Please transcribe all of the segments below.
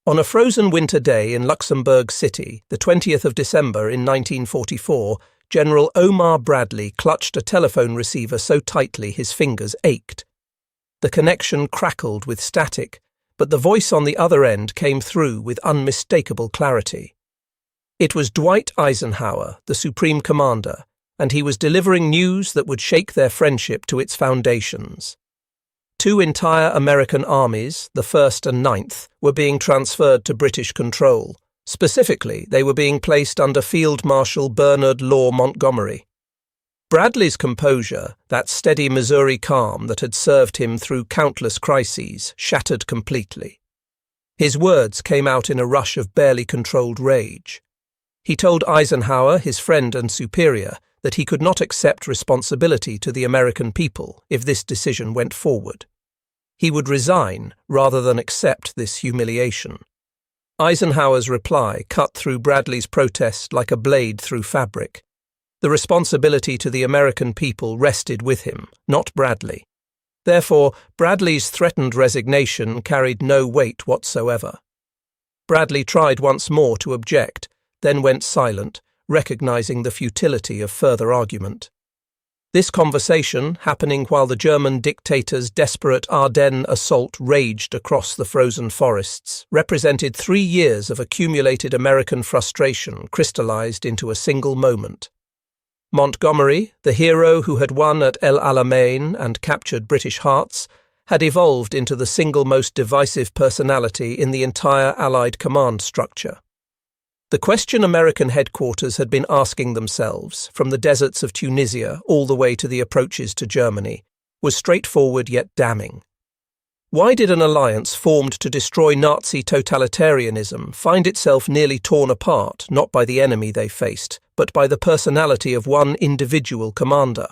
On a frozen winter day in Luxembourg City, the 20th of December in 1944, General Omar Bradley clutched a telephone receiver so tightly his fingers ached. The connection crackled with static, but the voice on the other end came through with unmistakable clarity. It was Dwight Eisenhower, the Supreme Commander, and he was delivering news that would shake their friendship to its foundations. Two entire American armies, the 1st and 9th, were being transferred to British control. Specifically, they were being placed under Field Marshal Bernard Law Montgomery. Bradley's composure, that steady Missouri calm that had served him through countless crises, shattered completely. His words came out in a rush of barely controlled rage. He told Eisenhower, his friend and superior, that he could not accept responsibility to the American people if this decision went forward. He would resign rather than accept this humiliation. Eisenhower's reply cut through Bradley's protest like a blade through fabric. The responsibility to the American people rested with him, not Bradley. Therefore, Bradley's threatened resignation carried no weight whatsoever. Bradley tried once more to object, then went silent, recognizing the futility of further argument. This conversation, happening while the German dictator's desperate Ardennes assault raged across the frozen forests, represented 3 years of accumulated American frustration crystallized into a single moment. Montgomery, the hero who had won at El Alamein and captured British hearts, had evolved into the single most divisive personality in the entire Allied command structure. The question American headquarters had been asking themselves, from the deserts of Tunisia all the way to the approaches to Germany, was straightforward yet damning. Why did an alliance formed to destroy Nazi totalitarianism find itself nearly torn apart not by the enemy they faced, but by the personality of one individual commander?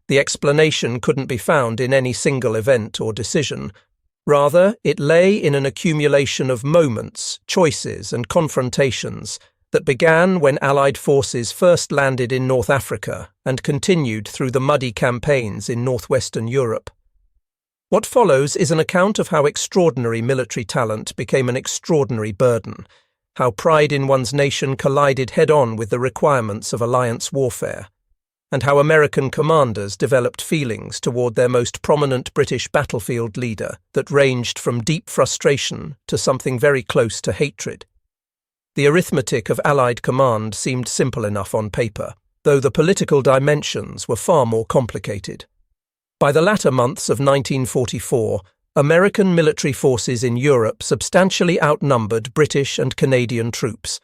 The explanation couldn't be found in any single event or decision. Rather, it lay in an accumulation of moments, choices, and confrontations that began when Allied forces first landed in North Africa and continued through the muddy campaigns in northwestern Europe. What follows is an account of how extraordinary military talent became an extraordinary burden, how pride in one's nation collided head-on with the requirements of alliance warfare, and how American commanders developed feelings toward their most prominent British battlefield leader that ranged from deep frustration to something very close to hatred. The arithmetic of Allied command seemed simple enough on paper, though the political dimensions were far more complicated. By the latter months of 1944, American military forces in Europe substantially outnumbered British and Canadian troops.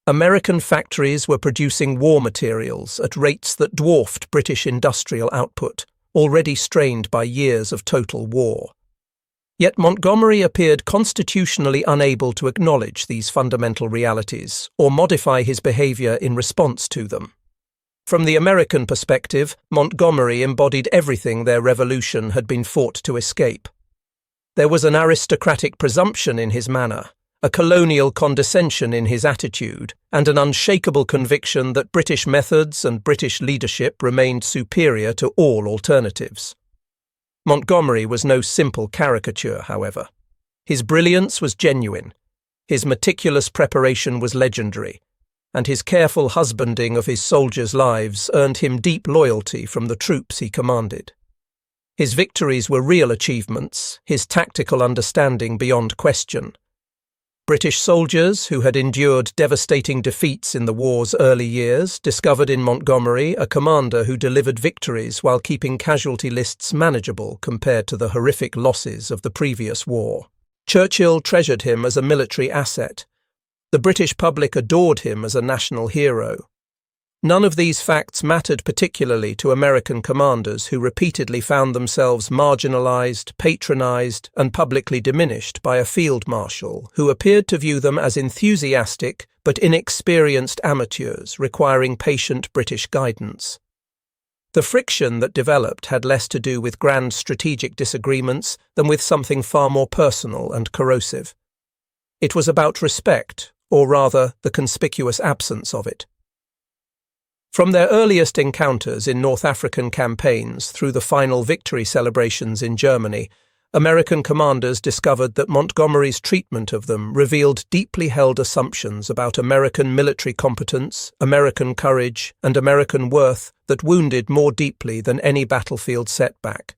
American factories were producing war materials at rates that dwarfed British industrial output, already strained by years of total war. Yet Montgomery appeared constitutionally unable to acknowledge these fundamental realities or modify his behavior in response to them. From the American perspective, Montgomery embodied everything their revolution had been fought to escape. There was an aristocratic presumption in his manner, a colonial condescension in his attitude, and an unshakable conviction that British methods and British leadership remained superior to all alternatives. Montgomery was no simple caricature, however. His brilliance was genuine, his meticulous preparation was legendary, and his careful husbanding of his soldiers' lives earned him deep loyalty from the troops he commanded. His victories were real achievements, his tactical understanding beyond question. British soldiers who had endured devastating defeats in the war's early years discovered in Montgomery a commander who delivered victories while keeping casualty lists manageable compared to the horrific losses of the previous war. Churchill treasured him as a military asset. The British public adored him as a national hero. None of these facts mattered particularly to American commanders who repeatedly found themselves marginalized, patronized, and publicly diminished by a field marshal who appeared to view them as enthusiastic but inexperienced amateurs requiring patient British guidance. The friction that developed had less to do with grand strategic disagreements than with something far more personal and corrosive. It was about respect, or rather the conspicuous absence of it. From their earliest encounters in North African campaigns through the final victory celebrations in Germany, American commanders discovered that Montgomery's treatment of them revealed deeply held assumptions about American military competence, American courage, and American worth that wounded more deeply than any battlefield setback.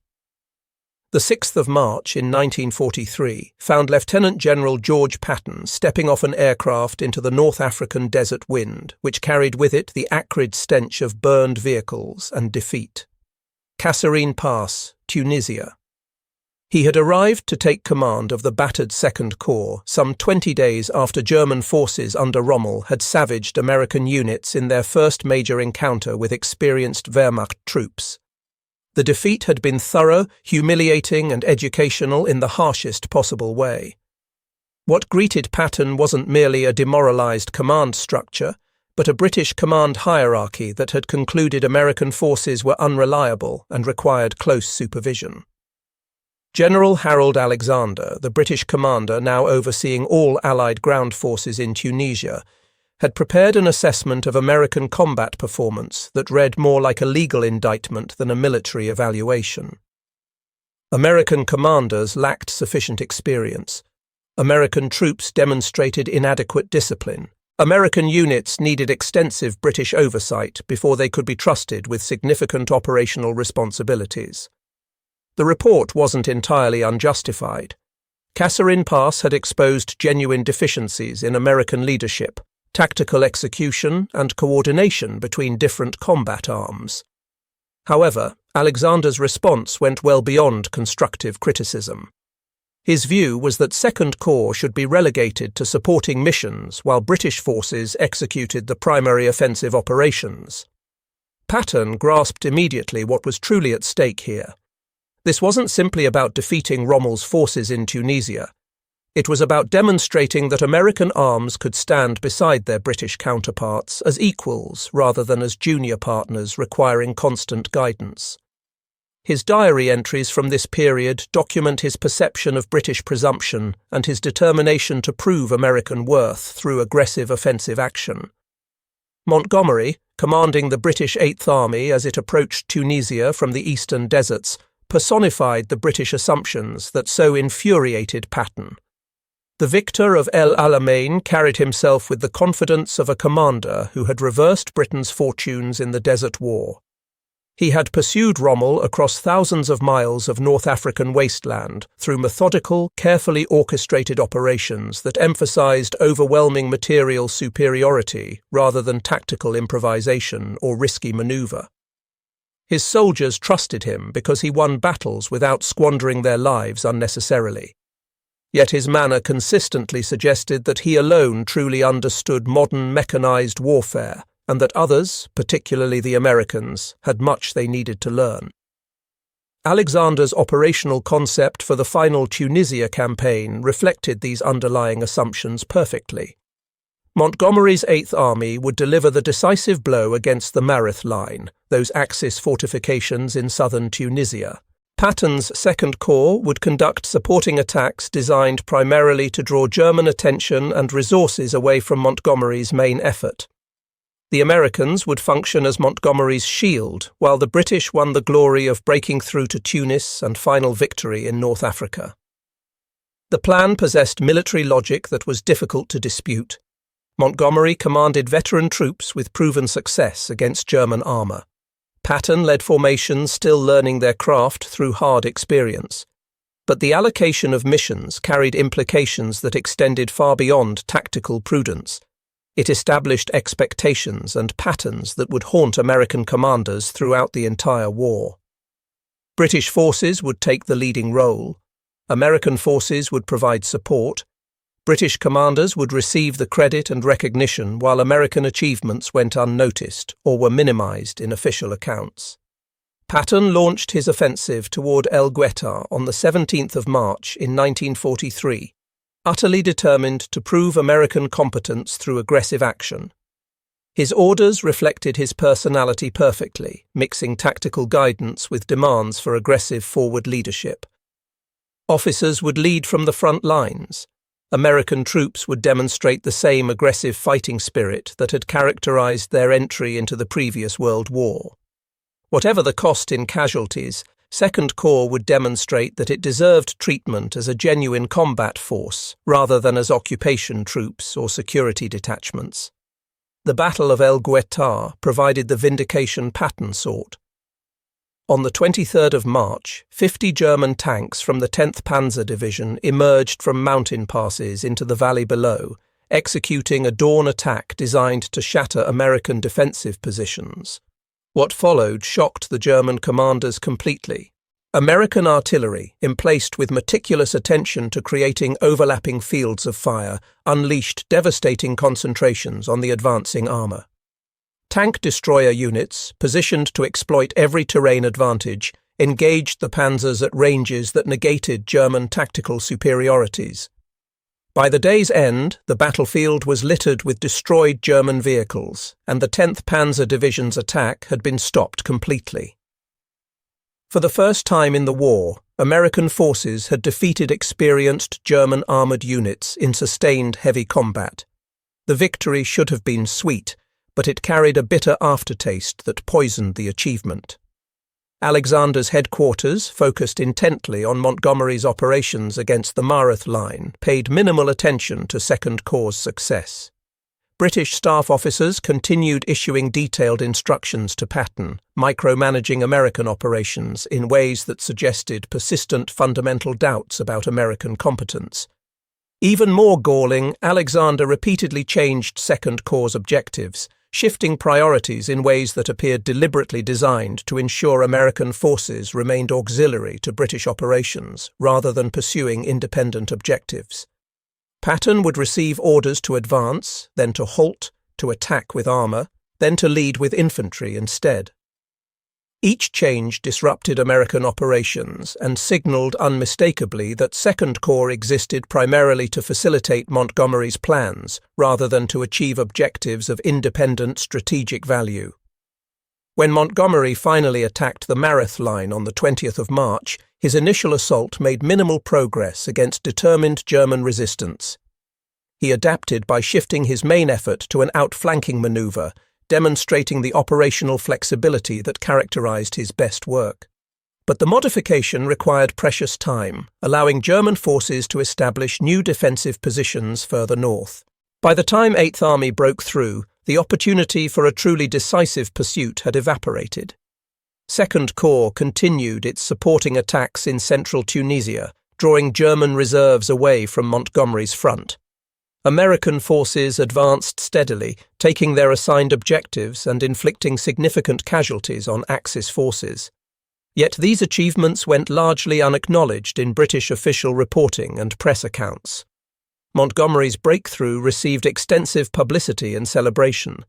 The 6th of March in 1943 found Lieutenant General George Patton stepping off an aircraft into the North African desert wind, which carried with it the acrid stench of burned vehicles and defeat. Kasserine Pass, Tunisia. He had arrived to take command of the battered Second Corps some 20 days after German forces under Rommel had savaged American units in their first major encounter with experienced Wehrmacht troops. The defeat had been thorough, humiliating, and educational in the harshest possible way. What greeted Patton wasn't merely a demoralized command structure, but a British command hierarchy that had concluded American forces were unreliable and required close supervision. General Harold Alexander, the British commander now overseeing all Allied ground forces in Tunisia, had prepared an assessment of American combat performance that read more like a legal indictment than a military evaluation. American commanders lacked sufficient experience. American troops demonstrated inadequate discipline. American units needed extensive British oversight before they could be trusted with significant operational responsibilities. The report wasn't entirely unjustified. Kasserine Pass had exposed genuine deficiencies in American leadership, tactical execution, and coordination between different combat arms. However, Alexander's response went well beyond constructive criticism. His view was that Second Corps should be relegated to supporting missions while British forces executed the primary offensive operations. Patton grasped immediately what was truly at stake here. This wasn't simply about defeating Rommel's forces in Tunisia. It was about demonstrating that American arms could stand beside their British counterparts as equals rather than as junior partners requiring constant guidance. His diary entries from this period document his perception of British presumption and his determination to prove American worth through aggressive offensive action. Montgomery, commanding the British Eighth Army as it approached Tunisia from the eastern deserts, personified the British assumptions that so infuriated Patton. The victor of El Alamein carried himself with the confidence of a commander who had reversed Britain's fortunes in the Desert War. He had pursued Rommel across thousands of miles of North African wasteland through methodical, carefully orchestrated operations that emphasized overwhelming material superiority rather than tactical improvisation or risky maneuver. His soldiers trusted him because he won battles without squandering their lives unnecessarily. Yet his manner consistently suggested that he alone truly understood modern mechanized warfare, and that others, particularly the Americans, had much they needed to learn. Alexander's operational concept for the final Tunisia campaign reflected these underlying assumptions perfectly. Montgomery's Eighth Army would deliver the decisive blow against the Mareth Line, those Axis fortifications in southern Tunisia. Patton's Second Corps would conduct supporting attacks designed primarily to draw German attention and resources away from Montgomery's main effort. The Americans would function as Montgomery's shield, while the British won the glory of breaking through to Tunis and final victory in North Africa. The plan possessed military logic that was difficult to dispute. Montgomery commanded veteran troops with proven success against German armour. Patton led formations still learning their craft through hard experience. But the allocation of missions carried implications that extended far beyond tactical prudence. It established expectations and patterns that would haunt American commanders throughout the entire war. British forces would take the leading role. American forces would provide support. British commanders would receive the credit and recognition while American achievements went unnoticed or were minimized in official accounts. Patton launched his offensive toward El Gueta on the 17th of March in 1943, utterly determined to prove American competence through aggressive action. His orders reflected his personality perfectly, mixing tactical guidance with demands for aggressive forward leadership. Officers would lead from the front lines. American troops would demonstrate the same aggressive fighting spirit that had characterized their entry into the previous World War. Whatever the cost in casualties, Second Corps would demonstrate that it deserved treatment as a genuine combat force rather than as occupation troops or security detachments. The Battle of El Guetar provided the vindication Patton sought. On the 23rd of March, 50 German tanks from the 10th Panzer Division emerged from mountain passes into the valley below, executing a dawn attack designed to shatter American defensive positions. What followed shocked the German commanders completely. American artillery, emplaced with meticulous attention to creating overlapping fields of fire, unleashed devastating concentrations on the advancing armour. Tank destroyer units, positioned to exploit every terrain advantage, engaged the panzers at ranges that negated German tactical superiorities. By the day's end, the battlefield was littered with destroyed German vehicles, and the 10th Panzer Division's attack had been stopped completely. For the first time in the war, American forces had defeated experienced German armoured units in sustained heavy combat. The victory should have been sweet, but it carried a bitter aftertaste that poisoned the achievement. Alexander's headquarters, focused intently on Montgomery's operations against the Mareth Line, paid minimal attention to Second Corps' success. British staff officers continued issuing detailed instructions to Patton, micromanaging American operations in ways that suggested persistent fundamental doubts about American competence. Even more galling, Alexander repeatedly changed Second Corps' objectives, shifting priorities in ways that appeared deliberately designed to ensure American forces remained auxiliary to British operations rather than pursuing independent objectives. Patton would receive orders to advance, then to halt, to attack with armour, then to lead with infantry instead. Each change disrupted American operations and signalled unmistakably that Second Corps existed primarily to facilitate Montgomery's plans rather than to achieve objectives of independent strategic value. When Montgomery finally attacked the Mareth Line on the 20th of March, his initial assault made minimal progress against determined German resistance. He adapted by shifting his main effort to an outflanking manoeuvre, demonstrating the operational flexibility that characterized his best work. But the modification required precious time, allowing German forces to establish new defensive positions further north. By the time 8th Army broke through, the opportunity for a truly decisive pursuit had evaporated. Second Corps continued its supporting attacks in central Tunisia, drawing German reserves away from Montgomery's front. American forces advanced steadily, taking their assigned objectives and inflicting significant casualties on Axis forces. Yet these achievements went largely unacknowledged in British official reporting and press accounts. Montgomery's breakthrough received extensive publicity and celebration.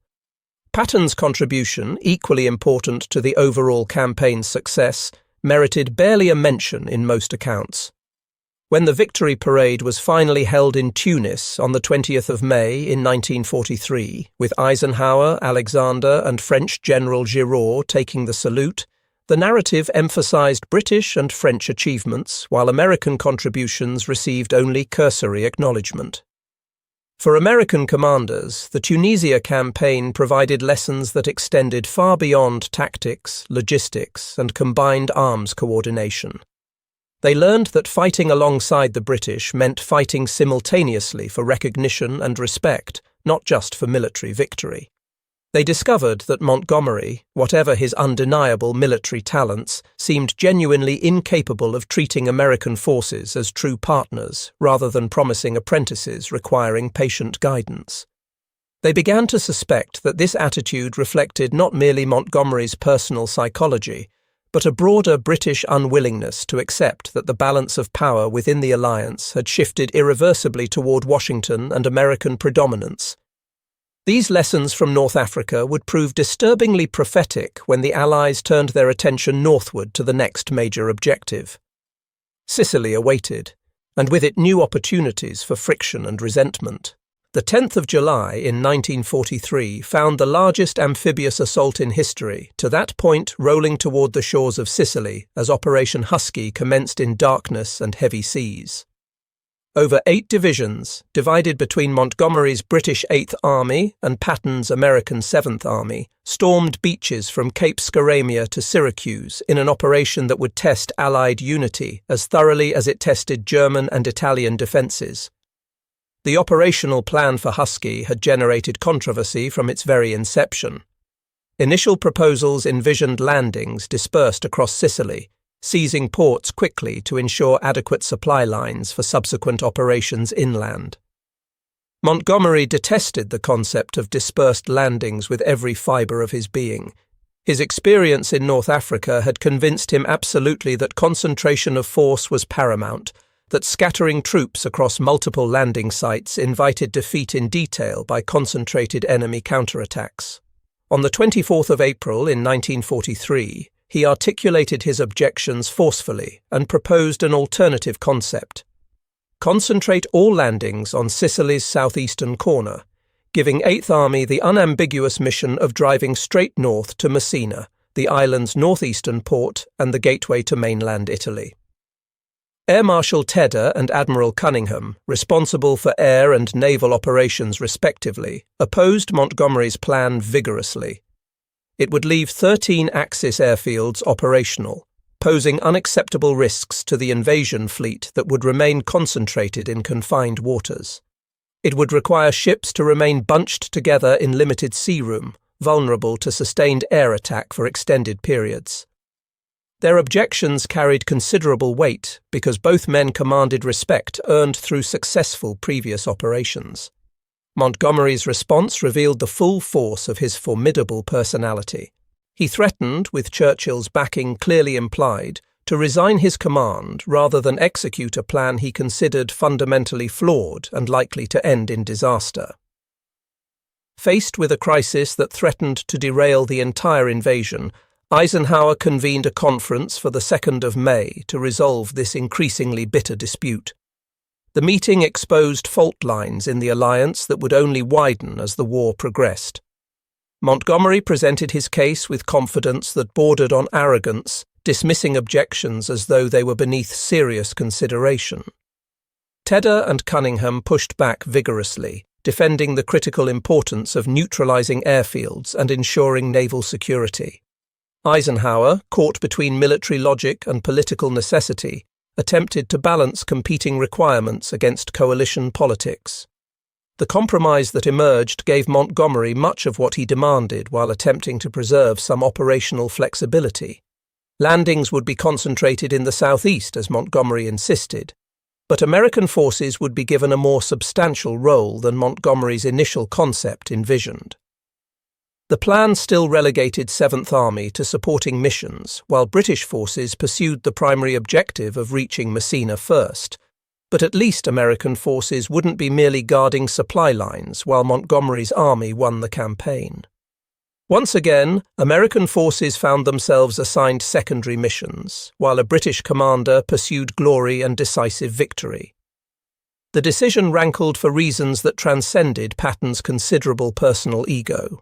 Patton's contribution, equally important to the overall campaign's success, merited barely a mention in most accounts. When the victory parade was finally held in Tunis on the 20th of May in 1943, with Eisenhower, Alexander and French General Giraud taking the salute, the narrative emphasized British and French achievements, while American contributions received only cursory acknowledgement. For American commanders, the Tunisia campaign provided lessons that extended far beyond tactics, logistics, and combined arms coordination. They learned that fighting alongside the British meant fighting simultaneously for recognition and respect, not just for military victory. They discovered that Montgomery, whatever his undeniable military talents, seemed genuinely incapable of treating American forces as true partners rather than promising apprentices requiring patient guidance. They began to suspect that this attitude reflected not merely Montgomery's personal psychology, but a broader British unwillingness to accept that the balance of power within the alliance had shifted irreversibly toward Washington and American predominance. These lessons from North Africa would prove disturbingly prophetic when the Allies turned their attention northward to the next major objective. Sicily awaited, and with it new opportunities for friction and resentment. The 10th of July in 1943 found the largest amphibious assault in history, to that point rolling toward the shores of Sicily as Operation Husky commenced in darkness and heavy seas. Over 8 divisions, divided between Montgomery's British 8th Army and Patton's American 7th Army, stormed beaches from Cape Scaramia to Syracuse in an operation that would test Allied unity as thoroughly as it tested German and Italian defences. The operational plan for Husky had generated controversy from its very inception. Initial proposals envisioned landings dispersed across Sicily, seizing ports quickly to ensure adequate supply lines for subsequent operations inland. Montgomery detested the concept of dispersed landings with every fibre of his being. His experience in North Africa had convinced him absolutely that concentration of force was paramount, that scattering troops across multiple landing sites invited defeat in detail by concentrated enemy counterattacks. On the 24th of April in 1943, he articulated his objections forcefully and proposed an alternative concept. Concentrate all landings on Sicily's southeastern corner, giving 8th Army the unambiguous mission of driving straight north to Messina, the island's northeastern port and the gateway to mainland Italy. Air Marshal Tedder and Admiral Cunningham, responsible for air and naval operations respectively, opposed Montgomery's plan vigorously. It would leave 13 Axis airfields operational, posing unacceptable risks to the invasion fleet that would remain concentrated in confined waters. It would require ships to remain bunched together in limited sea room, vulnerable to sustained air attack for extended periods. Their objections carried considerable weight because both men commanded respect earned through successful previous operations. Montgomery's response revealed the full force of his formidable personality. He threatened, with Churchill's backing clearly implied, to resign his command rather than execute a plan he considered fundamentally flawed and likely to end in disaster. Faced with a crisis that threatened to derail the entire invasion, Eisenhower convened a conference for the 2nd of May to resolve this increasingly bitter dispute. The meeting exposed fault lines in the alliance that would only widen as the war progressed. Montgomery presented his case with confidence that bordered on arrogance, dismissing objections as though they were beneath serious consideration. Tedder and Cunningham pushed back vigorously, defending the critical importance of neutralizing airfields and ensuring naval security. Eisenhower, caught between military logic and political necessity, attempted to balance competing requirements against coalition politics. The compromise that emerged gave Montgomery much of what he demanded while attempting to preserve some operational flexibility. Landings would be concentrated in the southeast, as Montgomery insisted, but American forces would be given a more substantial role than Montgomery's initial concept envisioned. The plan still relegated 7th Army to supporting missions, while British forces pursued the primary objective of reaching Messina first. But at least American forces wouldn't be merely guarding supply lines while Montgomery's army won the campaign. Once again, American forces found themselves assigned secondary missions, while a British commander pursued glory and decisive victory. The decision rankled for reasons that transcended Patton's considerable personal ego.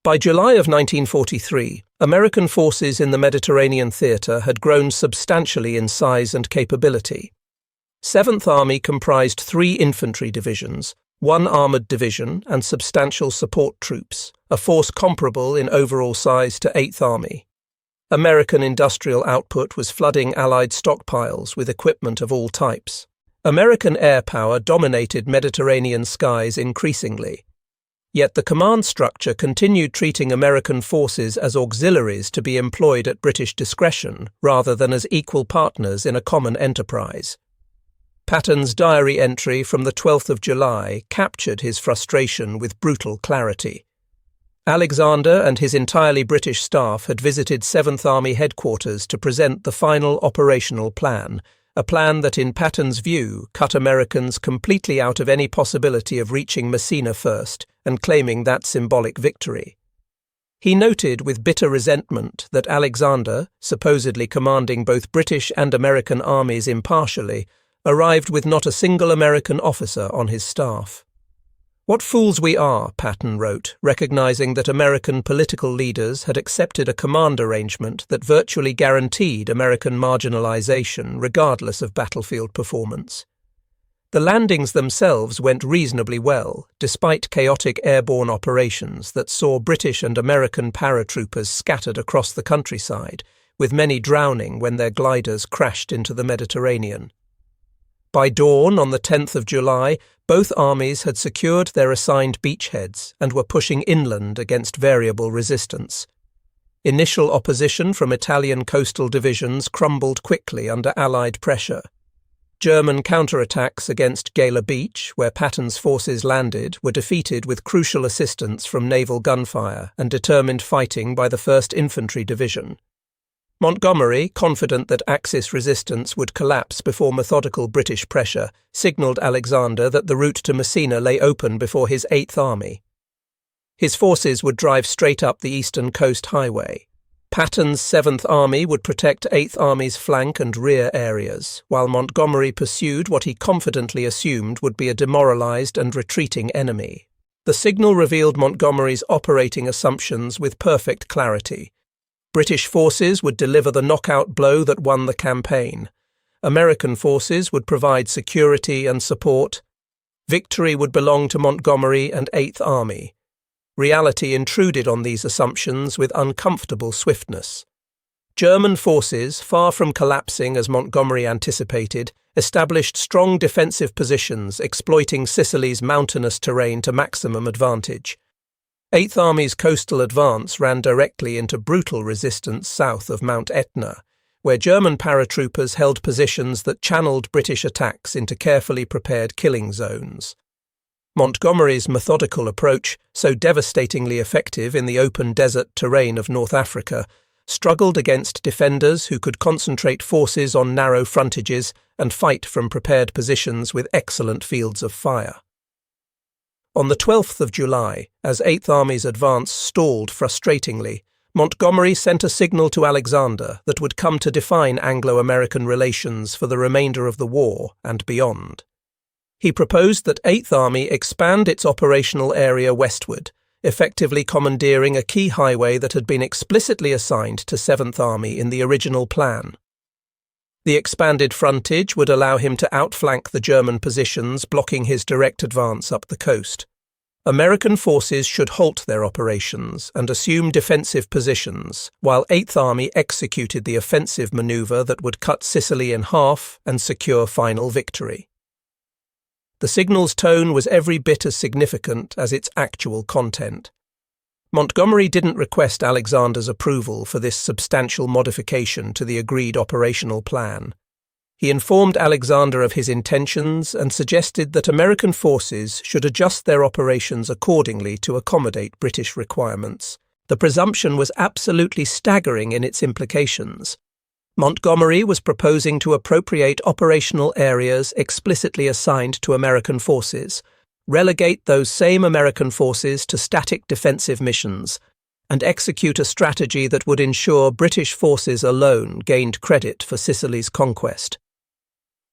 By July of 1943, American forces in the Mediterranean theatre had grown substantially in size and capability. 7th Army comprised 3 infantry divisions, 1 armoured division and substantial support troops, a force comparable in overall size to 8th Army. American industrial output was flooding Allied stockpiles with equipment of all types. American air power dominated Mediterranean skies increasingly. Yet the command structure continued treating American forces as auxiliaries to be employed at British discretion rather than as equal partners in a common enterprise. Patton's diary entry from the 12th of July captured his frustration with brutal clarity. Alexander and his entirely British staff had visited 7th Army headquarters to present the final operational plan, a plan that in Patton's view cut Americans completely out of any possibility of reaching Messina first and claiming that symbolic victory. He noted with bitter resentment that Alexander, supposedly commanding both British and American armies impartially, arrived with not a single American officer on his staff. "What fools we are," Patton wrote, recognizing that American political leaders had accepted a command arrangement that virtually guaranteed American marginalization regardless of battlefield performance. The landings themselves went reasonably well, despite chaotic airborne operations that saw British and American paratroopers scattered across the countryside, with many drowning when their gliders crashed into the Mediterranean. By dawn on the 10th of July, both armies had secured their assigned beachheads and were pushing inland against variable resistance. Initial opposition from Italian coastal divisions crumbled quickly under Allied pressure. German counterattacks against Gala Beach, where Patton's forces landed, were defeated with crucial assistance from naval gunfire and determined fighting by the 1st Infantry Division. Montgomery, confident that Axis resistance would collapse before methodical British pressure, signalled Alexander that the route to Messina lay open before his 8th Army. His forces would drive straight up the eastern coast highway. Patton's 7th Army would protect 8th Army's flank and rear areas, while Montgomery pursued what he confidently assumed would be a demoralised and retreating enemy. The signal revealed Montgomery's operating assumptions with perfect clarity. British forces would deliver the knockout blow that won the campaign. American forces would provide security and support. Victory would belong to Montgomery and 8th Army. Reality intruded on these assumptions with uncomfortable swiftness. German forces, far from collapsing as Montgomery anticipated, established strong defensive positions, exploiting Sicily's mountainous terrain to maximum advantage. 8th Army's coastal advance ran directly into brutal resistance south of Mount Etna, where German paratroopers held positions that channeled British attacks into carefully prepared killing zones. Montgomery's methodical approach, so devastatingly effective in the open desert terrain of North Africa, struggled against defenders who could concentrate forces on narrow frontages and fight from prepared positions with excellent fields of fire. On the 12th of July, as 8th Army's advance stalled frustratingly, Montgomery sent a signal to Alexander that would come to define Anglo-American relations for the remainder of the war and beyond. He proposed that 8th Army expand its operational area westward, effectively commandeering a key highway that had been explicitly assigned to 7th Army in the original plan. The expanded frontage would allow him to outflank the German positions blocking his direct advance up the coast. American forces should halt their operations and assume defensive positions, while 8th Army executed the offensive maneuver that would cut Sicily in half and secure final victory. The signal's tone was every bit as significant as its actual content. Montgomery didn't request Alexander's approval for this substantial modification to the agreed operational plan. He informed Alexander of his intentions and suggested that American forces should adjust their operations accordingly to accommodate British requirements. The presumption was absolutely staggering in its implications. Montgomery was proposing to appropriate operational areas explicitly assigned to American forces, relegate those same American forces to static defensive missions, and execute a strategy that would ensure British forces alone gained credit for Sicily's conquest.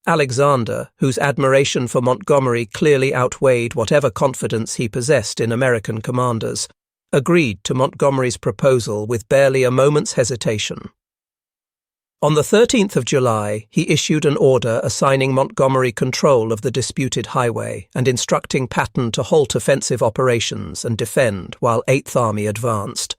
Alexander, whose admiration for Montgomery clearly outweighed whatever confidence he possessed in American commanders, agreed to Montgomery's proposal with barely a moment's hesitation. On the 13th of July, he issued an order assigning Montgomery control of the disputed highway and instructing Patton to halt offensive operations and defend while 8th Army advanced.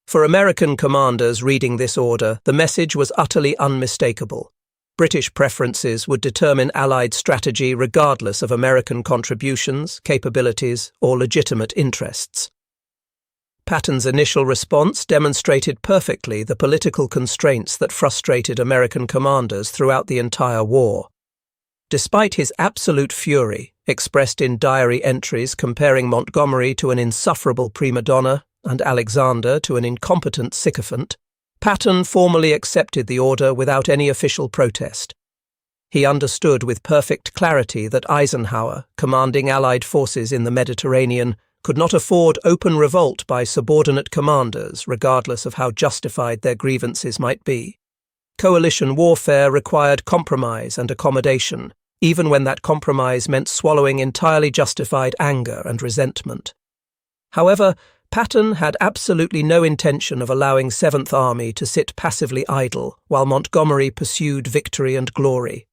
For American commanders reading this order, the message was utterly unmistakable. British preferences would determine Allied strategy regardless of American contributions, capabilities, or legitimate interests. Patton's initial response demonstrated perfectly the political constraints that frustrated American commanders throughout the entire war. Despite his absolute fury, expressed in diary entries comparing Montgomery to an insufferable prima donna and Alexander to an incompetent sycophant, Patton formally accepted the order without any official protest. He understood with perfect clarity that Eisenhower, commanding Allied forces in the Mediterranean, could not afford open revolt by subordinate commanders, regardless of how justified their grievances might be. Coalition warfare required compromise and accommodation, even when that compromise meant swallowing entirely justified anger and resentment. However, Patton had absolutely no intention of allowing 7th Army to sit passively idle while Montgomery pursued victory and glory.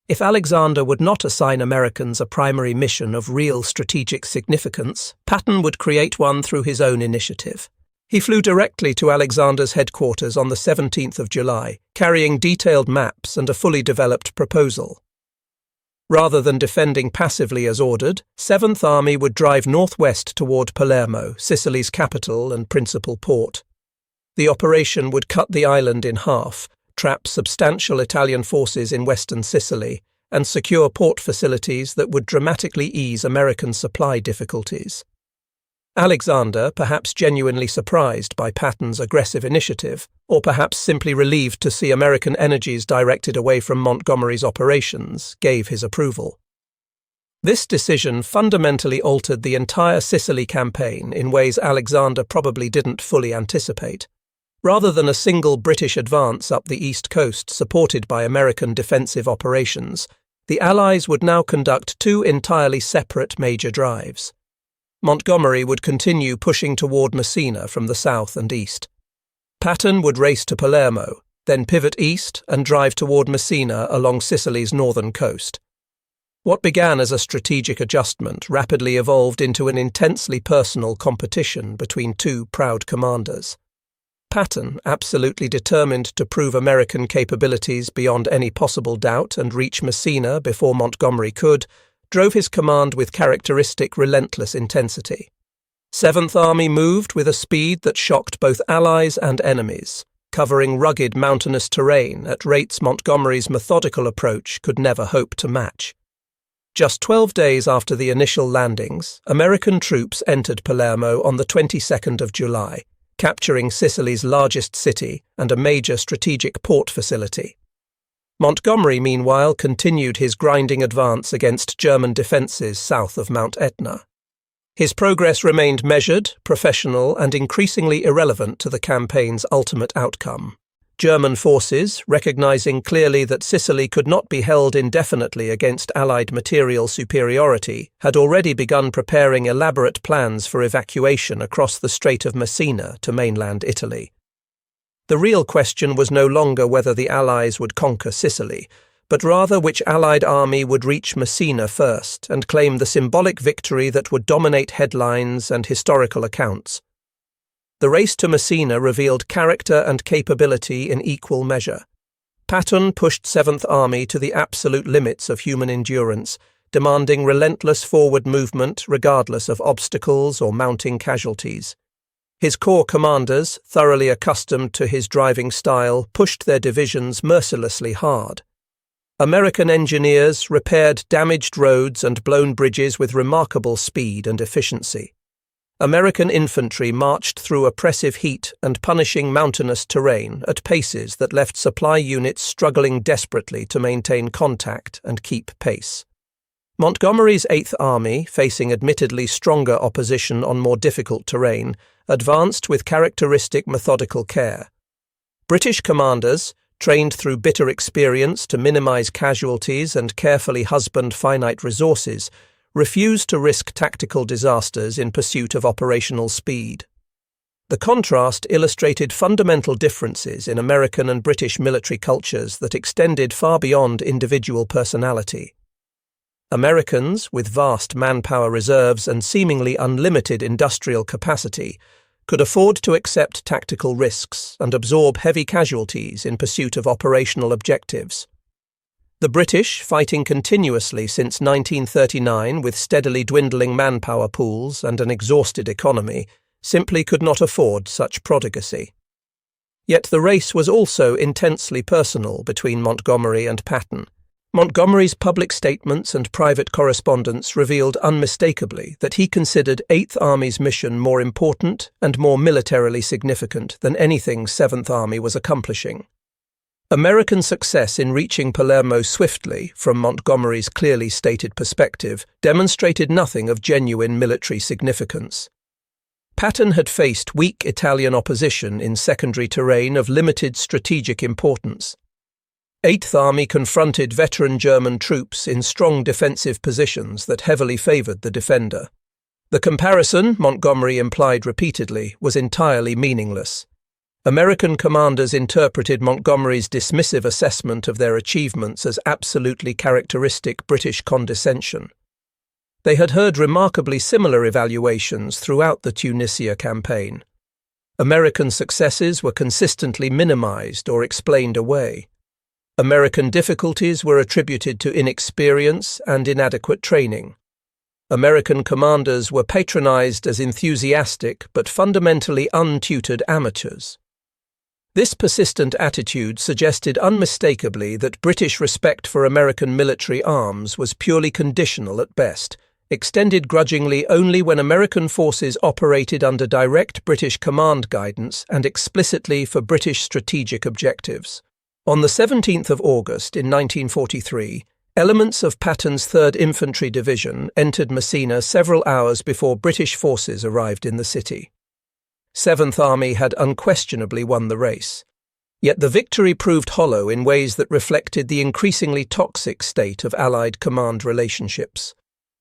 If Alexander would not assign Americans a primary mission of real strategic significance, Patton would create one through his own initiative. He flew directly to Alexander's headquarters on the 17th of July, carrying detailed maps and a fully developed proposal. Rather than defending passively as ordered, 7th Army would drive northwest toward Palermo, Sicily's capital and principal port. The operation would cut the island in half, trap substantial Italian forces in western Sicily, and secure port facilities that would dramatically ease American supply difficulties. Alexander, perhaps genuinely surprised by Patton's aggressive initiative, or perhaps simply relieved to see American energies directed away from Montgomery's operations, gave his approval. This decision fundamentally altered the entire Sicily campaign in ways Alexander probably didn't fully anticipate. Rather than a single British advance up the east coast supported by American defensive operations, the Allies would now conduct two entirely separate major drives. Montgomery would continue pushing toward Messina from the south and east. Patton would race to Palermo, then pivot east and drive toward Messina along Sicily's northern coast. What began as a strategic adjustment rapidly evolved into an intensely personal competition between two proud commanders. Patton, absolutely determined to prove American capabilities beyond any possible doubt and reach Messina before Montgomery could, drove his command with characteristic relentless intensity. 7th Army moved with a speed that shocked both allies and enemies, covering rugged mountainous terrain at rates Montgomery's methodical approach could never hope to match. Just 12 days after the initial landings, American troops entered Palermo on the 22nd of July, capturing Sicily's largest city and a major strategic port facility. Montgomery, meanwhile, continued his grinding advance against German defences south of Mount Etna. His progress remained measured, professional, and increasingly irrelevant to the campaign's ultimate outcome. German forces, recognizing clearly that Sicily could not be held indefinitely against Allied material superiority, had already begun preparing elaborate plans for evacuation across the Strait of Messina to mainland Italy. The real question was no longer whether the Allies would conquer Sicily, but rather which Allied army would reach Messina first and claim the symbolic victory that would dominate headlines and historical accounts. The race to Messina revealed character and capability in equal measure. Patton pushed 7th Army to the absolute limits of human endurance, demanding relentless forward movement regardless of obstacles or mounting casualties. His corps commanders, thoroughly accustomed to his driving style, pushed their divisions mercilessly hard. American engineers repaired damaged roads and blown bridges with remarkable speed and efficiency. American infantry marched through oppressive heat and punishing mountainous terrain at paces that left supply units struggling desperately to maintain contact and keep pace. Montgomery's 8th Army, facing admittedly stronger opposition on more difficult terrain, advanced with characteristic methodical care. British commanders, trained through bitter experience to minimize casualties and carefully husband finite resources, refused to risk tactical disasters in pursuit of operational speed. The contrast illustrated fundamental differences in American and British military cultures that extended far beyond individual personality. Americans, with vast manpower reserves and seemingly unlimited industrial capacity, could afford to accept tactical risks and absorb heavy casualties in pursuit of operational objectives. The British, fighting continuously since 1939 with steadily dwindling manpower pools and an exhausted economy, simply could not afford such profligacy. Yet the race was also intensely personal between Montgomery and Patton. Montgomery's public statements and private correspondence revealed unmistakably that he considered 8th Army's mission more important and more militarily significant than anything 7th Army was accomplishing. American success in reaching Palermo swiftly, from Montgomery's clearly stated perspective, demonstrated nothing of genuine military significance. Patton had faced weak Italian opposition in secondary terrain of limited strategic importance. 8th Army confronted veteran German troops in strong defensive positions that heavily favoured the defender. The comparison, Montgomery implied repeatedly, was entirely meaningless. American commanders interpreted Montgomery's dismissive assessment of their achievements as absolutely characteristic British condescension. They had heard remarkably similar evaluations throughout the Tunisia campaign. American successes were consistently minimized or explained away. American difficulties were attributed to inexperience and inadequate training. American commanders were patronized as enthusiastic but fundamentally untutored amateurs. This persistent attitude suggested unmistakably that British respect for American military arms was purely conditional at best, extended grudgingly only when American forces operated under direct British command guidance and explicitly for British strategic objectives. On the 17th of August in 1943, elements of Patton's 3rd Infantry Division entered Messina several hours before British forces arrived in the city. 7th Army had unquestionably won the race. Yet the victory proved hollow in ways that reflected the increasingly toxic state of Allied command relationships.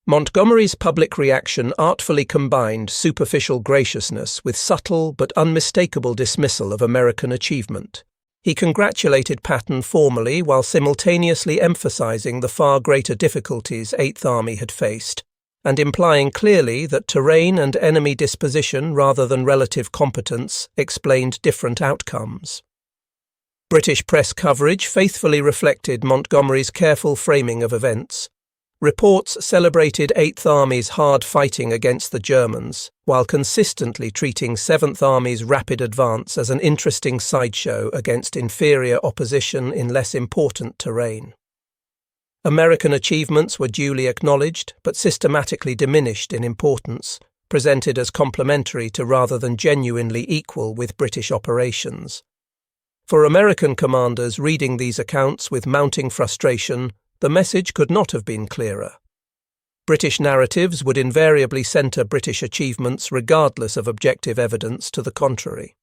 Montgomery's public reaction artfully combined superficial graciousness with subtle but unmistakable dismissal of American achievement. He congratulated Patton formally while simultaneously emphasizing the far greater difficulties 8th Army had faced, and implying clearly that terrain and enemy disposition rather than relative competence explained different outcomes. British press coverage faithfully reflected Montgomery's careful framing of events. Reports celebrated 8th Army's hard fighting against the Germans, while consistently treating 7th Army's rapid advance as an interesting sideshow against inferior opposition in less important terrain. American achievements were duly acknowledged, but systematically diminished in importance, presented as complementary to rather than genuinely equal with British operations. For American commanders reading these accounts with mounting frustration, the message could not have been clearer. British narratives would invariably centre British achievements regardless of objective evidence to the contrary.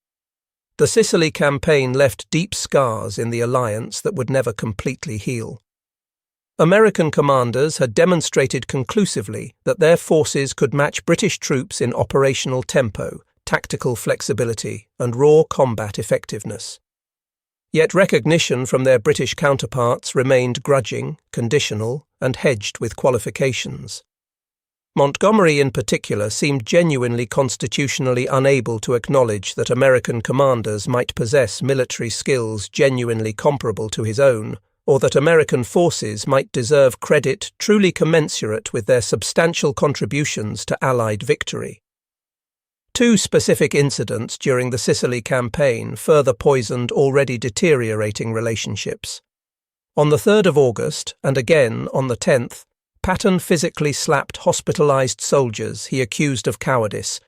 The Sicily campaign left deep scars in the alliance that would never completely heal. American commanders had demonstrated conclusively that their forces could match British troops in operational tempo, tactical flexibility, and raw combat effectiveness. Yet recognition from their British counterparts remained grudging, conditional, and hedged with qualifications. Montgomery in particular seemed genuinely constitutionally unable to acknowledge that American commanders might possess military skills genuinely comparable to his own, or that American forces might deserve credit truly commensurate with their substantial contributions to Allied victory. Two specific incidents during the Sicily campaign further poisoned already deteriorating relationships. On the 3rd of August, and again on the 10th, Patton physically slapped hospitalized soldiers he accused of cowardice,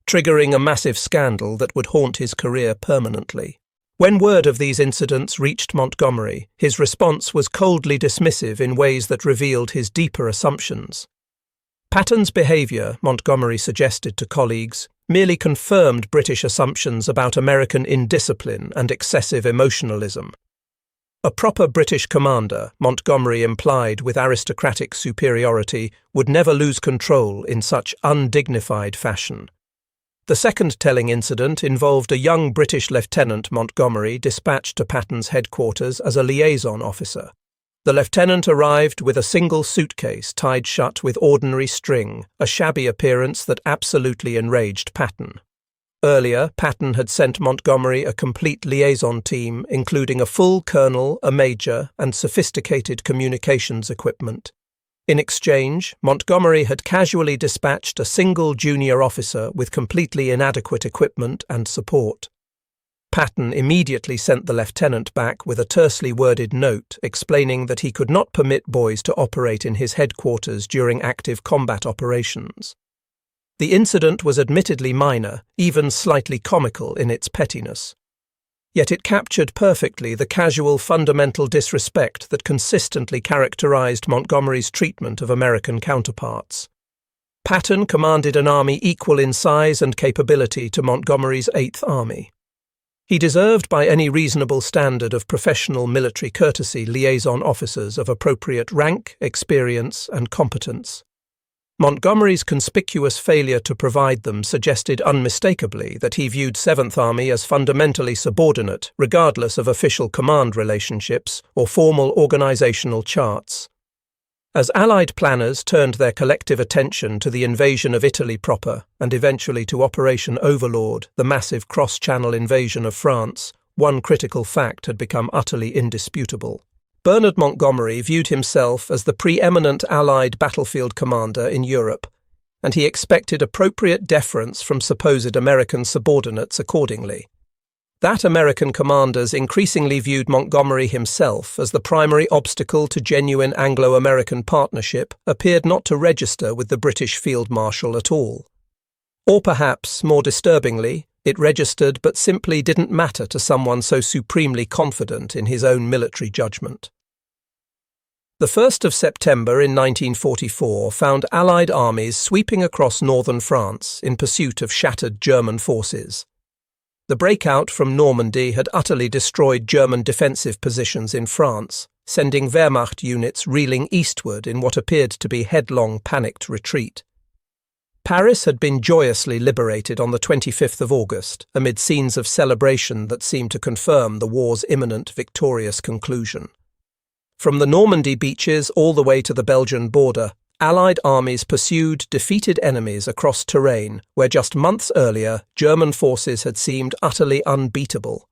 triggering a massive scandal that would haunt his career permanently. When word of these incidents reached Montgomery, his response was coldly dismissive in ways that revealed his deeper assumptions. Patton's behaviour, Montgomery suggested to colleagues, merely confirmed British assumptions about American indiscipline and excessive emotionalism. A proper British commander, Montgomery implied with aristocratic superiority, would never lose control in such undignified fashion. The second telling incident involved a young British lieutenant Montgomery dispatched to Patton's headquarters as a liaison officer. The lieutenant arrived with a single suitcase tied shut with ordinary string, a shabby appearance that absolutely enraged Patton. Earlier, Patton had sent Montgomery a complete liaison team, including a full colonel, a major, and sophisticated communications equipment. In exchange, Montgomery had casually dispatched a single junior officer with completely inadequate equipment and support. Patton immediately sent the lieutenant back with a tersely worded note explaining that he could not permit boys to operate in his headquarters during active combat operations. The incident was admittedly minor, even slightly comical in its pettiness. Yet it captured perfectly the casual fundamental disrespect that consistently characterized Montgomery's treatment of American counterparts. Patton commanded an army equal in size and capability to Montgomery's 8th Army. He deserved by any reasonable standard of professional military courtesy liaison officers of appropriate rank, experience, and competence. Montgomery's conspicuous failure to provide them suggested unmistakably that he viewed 7th Army as fundamentally subordinate, regardless of official command relationships or formal organizational charts. As Allied planners turned their collective attention to the invasion of Italy proper and eventually to Operation Overlord, the massive cross-channel invasion of France, one critical fact had become utterly indisputable. Bernard Montgomery viewed himself as the preeminent Allied battlefield commander in Europe, and he expected appropriate deference from supposed American subordinates accordingly. That American commanders increasingly viewed Montgomery himself as the primary obstacle to genuine Anglo-American partnership appeared not to register with the British Field Marshal at all. Or perhaps, more disturbingly, it registered but simply didn't matter to someone so supremely confident in his own military judgment. The 1st of September in 1944 found Allied armies sweeping across northern France in pursuit of shattered German forces. The breakout from Normandy had utterly destroyed German defensive positions in France, sending Wehrmacht units reeling eastward in what appeared to be headlong panicked retreat. Paris had been joyously liberated on the 25th of August, amid scenes of celebration that seemed to confirm the war's imminent victorious conclusion. From the Normandy beaches all the way to the Belgian border, Allied armies pursued defeated enemies across terrain where just months earlier German forces had seemed utterly unbeatable.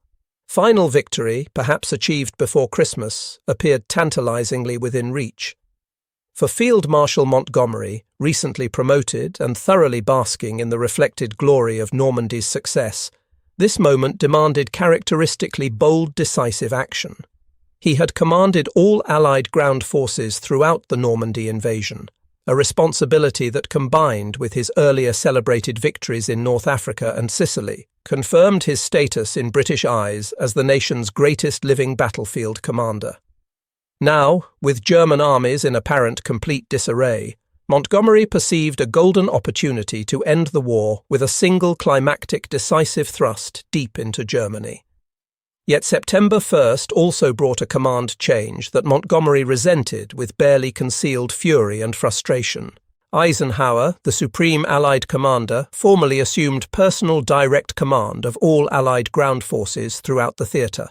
Final victory, perhaps achieved before Christmas, appeared tantalizingly within reach. For Field Marshal Montgomery, recently promoted and thoroughly basking in the reflected glory of Normandy's success, this moment demanded characteristically bold, decisive action. He had commanded all Allied ground forces throughout the Normandy invasion, a responsibility that, combined with his earlier celebrated victories in North Africa and Sicily, confirmed his status in British eyes as the nation's greatest living battlefield commander. Now, with German armies in apparent complete disarray, Montgomery perceived a golden opportunity to end the war with a single climactic decisive thrust deep into Germany. Yet September 1st also brought a command change that Montgomery resented with barely concealed fury and frustration. Eisenhower, the supreme Allied commander, formally assumed personal direct command of all Allied ground forces throughout the theatre.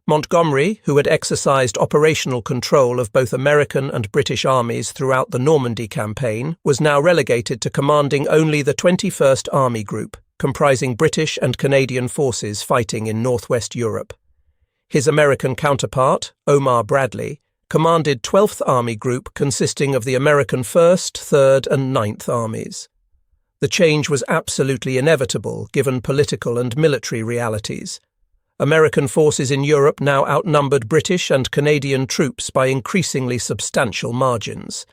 Montgomery, who had exercised operational control of both American and British armies throughout the Normandy campaign, was now relegated to commanding only the 21st Army Group, comprising British and Canadian forces fighting in northwest Europe. His American counterpart, Omar Bradley, commanded 12th Army Group consisting of the American 1st, 3rd and 9th Armies. The change was absolutely inevitable given political and military realities. American forces in Europe now outnumbered British and Canadian troops by increasingly substantial margins.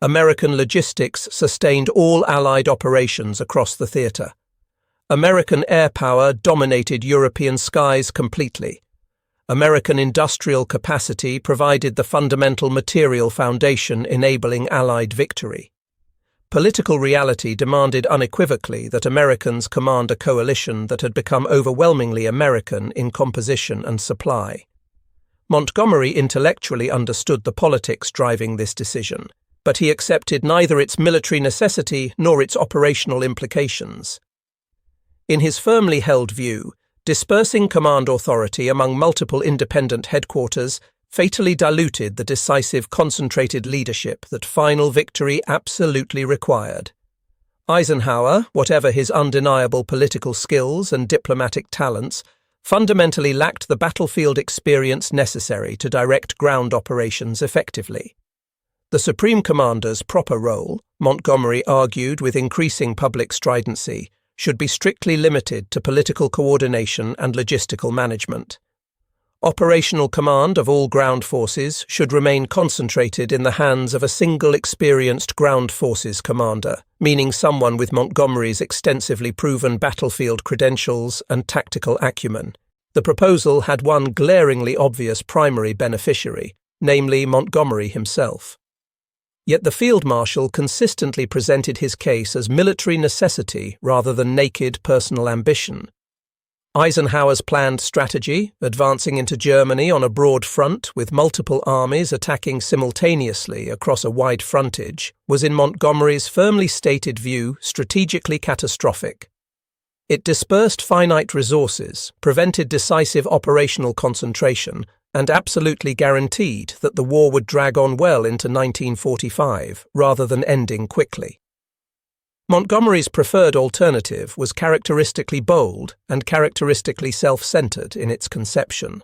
American logistics sustained all Allied operations across the theatre. American air power dominated European skies completely. American industrial capacity provided the fundamental material foundation enabling Allied victory. Political reality demanded unequivocally that Americans command a coalition that had become overwhelmingly American in composition and supply. Montgomery intellectually understood the politics driving this decision, but he accepted neither its military necessity nor its operational implications. In his firmly held view, dispersing command authority among multiple independent headquarters fatally diluted the decisive concentrated leadership that final victory absolutely required. Eisenhower, whatever his undeniable political skills and diplomatic talents, fundamentally lacked the battlefield experience necessary to direct ground operations effectively. The Supreme Commander's proper role, Montgomery argued with increasing public stridency, should be strictly limited to political coordination and logistical management. Operational command of all ground forces should remain concentrated in the hands of a single experienced ground forces commander, meaning someone with Montgomery's extensively proven battlefield credentials and tactical acumen. The proposal had one glaringly obvious primary beneficiary, namely Montgomery himself. Yet the Field Marshal consistently presented his case as military necessity rather than naked personal ambition. Eisenhower's planned strategy, advancing into Germany on a broad front with multiple armies attacking simultaneously across a wide frontage, was in Montgomery's firmly stated view strategically catastrophic. It dispersed finite resources, prevented decisive operational concentration, and absolutely guaranteed that the war would drag on well into 1945 rather than ending quickly. Montgomery's preferred alternative was characteristically bold and characteristically self-centered in its conception.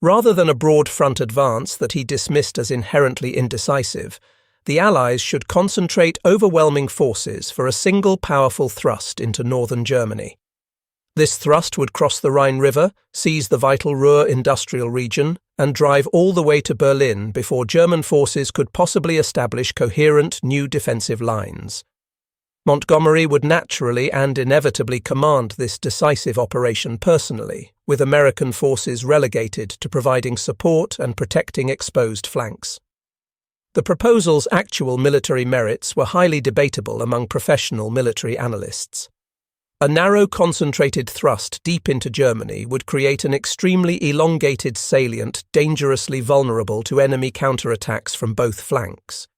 Rather than a broad front advance that he dismissed as inherently indecisive, the Allies should concentrate overwhelming forces for a single powerful thrust into northern Germany. This thrust would cross the Rhine River, seize the vital Ruhr industrial region, and drive all the way to Berlin before German forces could possibly establish coherent new defensive lines. Montgomery would naturally and inevitably command this decisive operation personally, with American forces relegated to providing support and protecting exposed flanks. The proposal's actual military merits were highly debatable among professional military analysts. A narrow, concentrated thrust deep into Germany would create an extremely elongated salient dangerously vulnerable to enemy counterattacks from both flanks.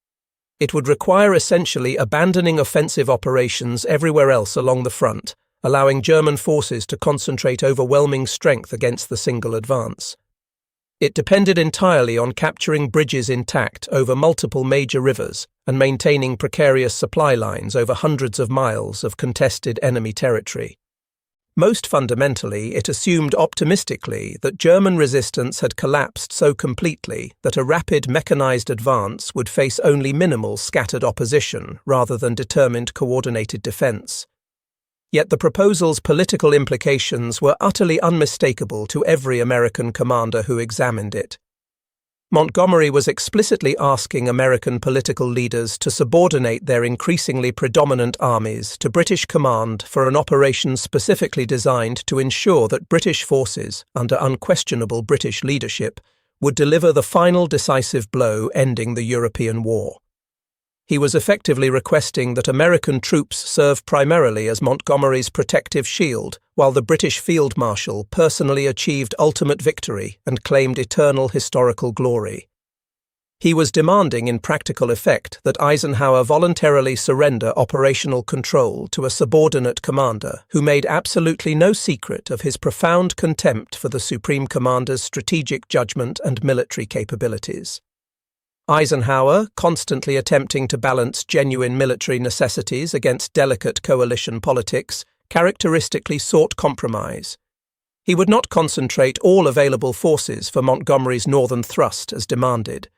It would require essentially abandoning offensive operations everywhere else along the front, allowing German forces to concentrate overwhelming strength against the single advance. It depended entirely on capturing bridges intact over multiple major rivers and maintaining precarious supply lines over hundreds of miles of contested enemy territory. Most fundamentally, it assumed optimistically that German resistance had collapsed so completely that a rapid mechanized advance would face only minimal scattered opposition rather than determined coordinated defense. Yet the proposal's political implications were utterly unmistakable to every American commander who examined it. Montgomery was explicitly asking American political leaders to subordinate their increasingly predominant armies to British command for an operation specifically designed to ensure that British forces, under unquestionable British leadership, would deliver the final decisive blow ending the European war. He was effectively requesting that American troops serve primarily as Montgomery's protective shield, while the British Field Marshal personally achieved ultimate victory and claimed eternal historical glory. He was demanding in practical effect that Eisenhower voluntarily surrender operational control to a subordinate commander who made absolutely no secret of his profound contempt for the Supreme Commander's strategic judgment and military capabilities. Eisenhower, constantly attempting to balance genuine military necessities against delicate coalition politics, characteristically sought compromise. He would not concentrate all available forces for Montgomery's northern thrust as demanded.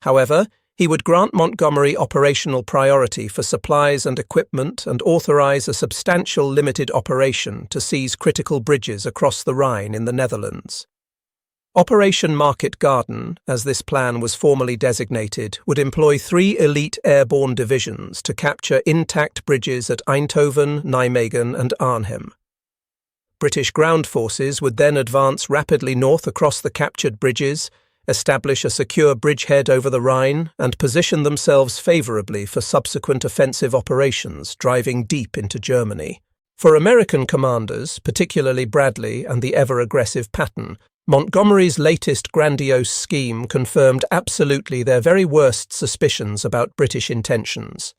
However, he would grant Montgomery operational priority for supplies and equipment and authorize a substantial limited operation to seize critical bridges across the Rhine in the Netherlands. Operation Market Garden, as this plan was formally designated, would employ 3 elite airborne divisions to capture intact bridges at Eindhoven, Nijmegen and Arnhem. British ground forces would then advance rapidly north across the captured bridges, establish a secure bridgehead over the Rhine, and position themselves favourably for subsequent offensive operations driving deep into Germany. For American commanders, particularly Bradley and the ever-aggressive Patton, Montgomery's latest grandiose scheme confirmed absolutely their very worst suspicions about British intentions.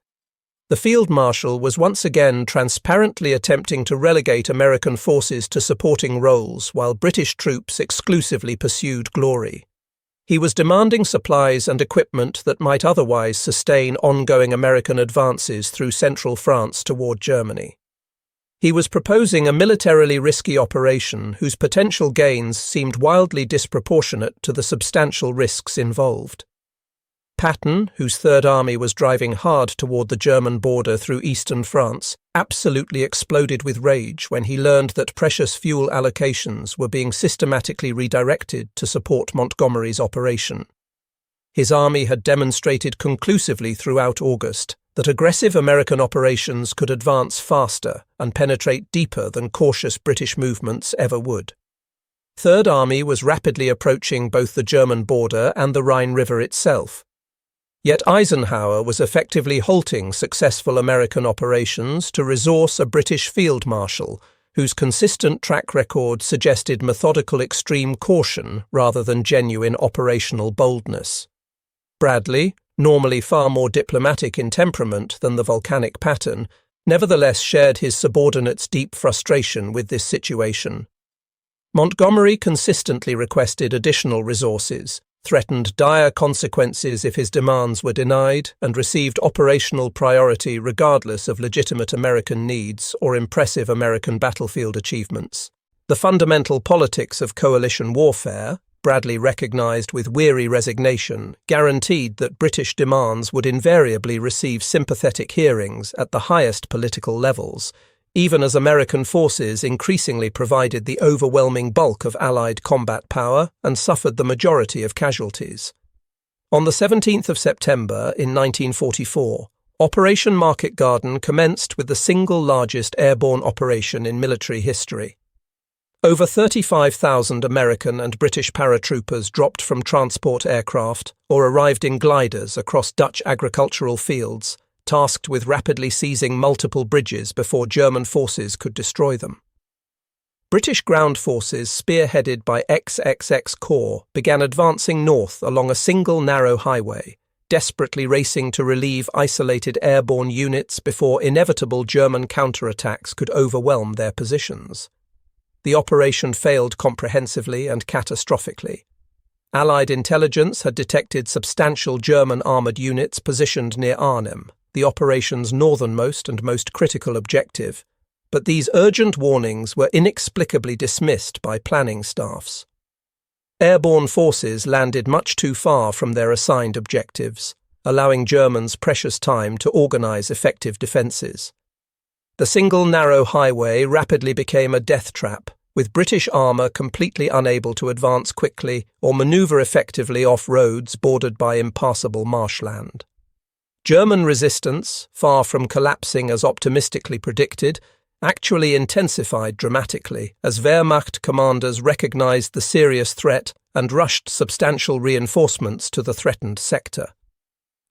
The Field Marshal was once again transparently attempting to relegate American forces to supporting roles while British troops exclusively pursued glory. He was demanding supplies and equipment that might otherwise sustain ongoing American advances through central France toward Germany. He was proposing a militarily risky operation whose potential gains seemed wildly disproportionate to the substantial risks involved. Patton, whose Third Army was driving hard toward the German border through eastern France, absolutely exploded with rage when he learned that precious fuel allocations were being systematically redirected to support Montgomery's operation. His army had demonstrated conclusively throughout August that aggressive American operations could advance faster and penetrate deeper than cautious British movements ever would. Third Army was rapidly approaching both the German border and the Rhine River itself. Yet Eisenhower was effectively halting successful American operations to resource a British Field Marshal whose consistent track record suggested methodical extreme caution rather than genuine operational boldness. Bradley, normally far more diplomatic in temperament than the volcanic pattern, nevertheless shared his subordinates' deep frustration with this situation. Montgomery consistently requested additional resources, threatened dire consequences if his demands were denied, and received operational priority regardless of legitimate American needs or impressive American battlefield achievements. The fundamental politics of coalition warfare, Bradley recognized with weary resignation, guaranteed that British demands would invariably receive sympathetic hearings at the highest political levels, even as American forces increasingly provided the overwhelming bulk of Allied combat power and suffered the majority of casualties. On the 17th of September in 1944, Operation Market Garden commenced with the single largest airborne operation in military history. Over 35,000 American and British paratroopers dropped from transport aircraft or arrived in gliders across Dutch agricultural fields, tasked with rapidly seizing multiple bridges before German forces could destroy them. British ground forces, spearheaded by XXX Corps, began advancing north along a single narrow highway, desperately racing to relieve isolated airborne units before inevitable German counterattacks could overwhelm their positions. The operation failed comprehensively and catastrophically. Allied intelligence had detected substantial German armoured units positioned near Arnhem, the operation's northernmost and most critical objective, but these urgent warnings were inexplicably dismissed by planning staffs. Airborne forces landed much too far from their assigned objectives, allowing Germans precious time to organise effective defences. The single narrow highway rapidly became a death trap, with British armour completely unable to advance quickly or manoeuvre effectively off roads bordered by impassable marshland. German resistance, far from collapsing as optimistically predicted, actually intensified dramatically as Wehrmacht commanders recognised the serious threat and rushed substantial reinforcements to the threatened sector.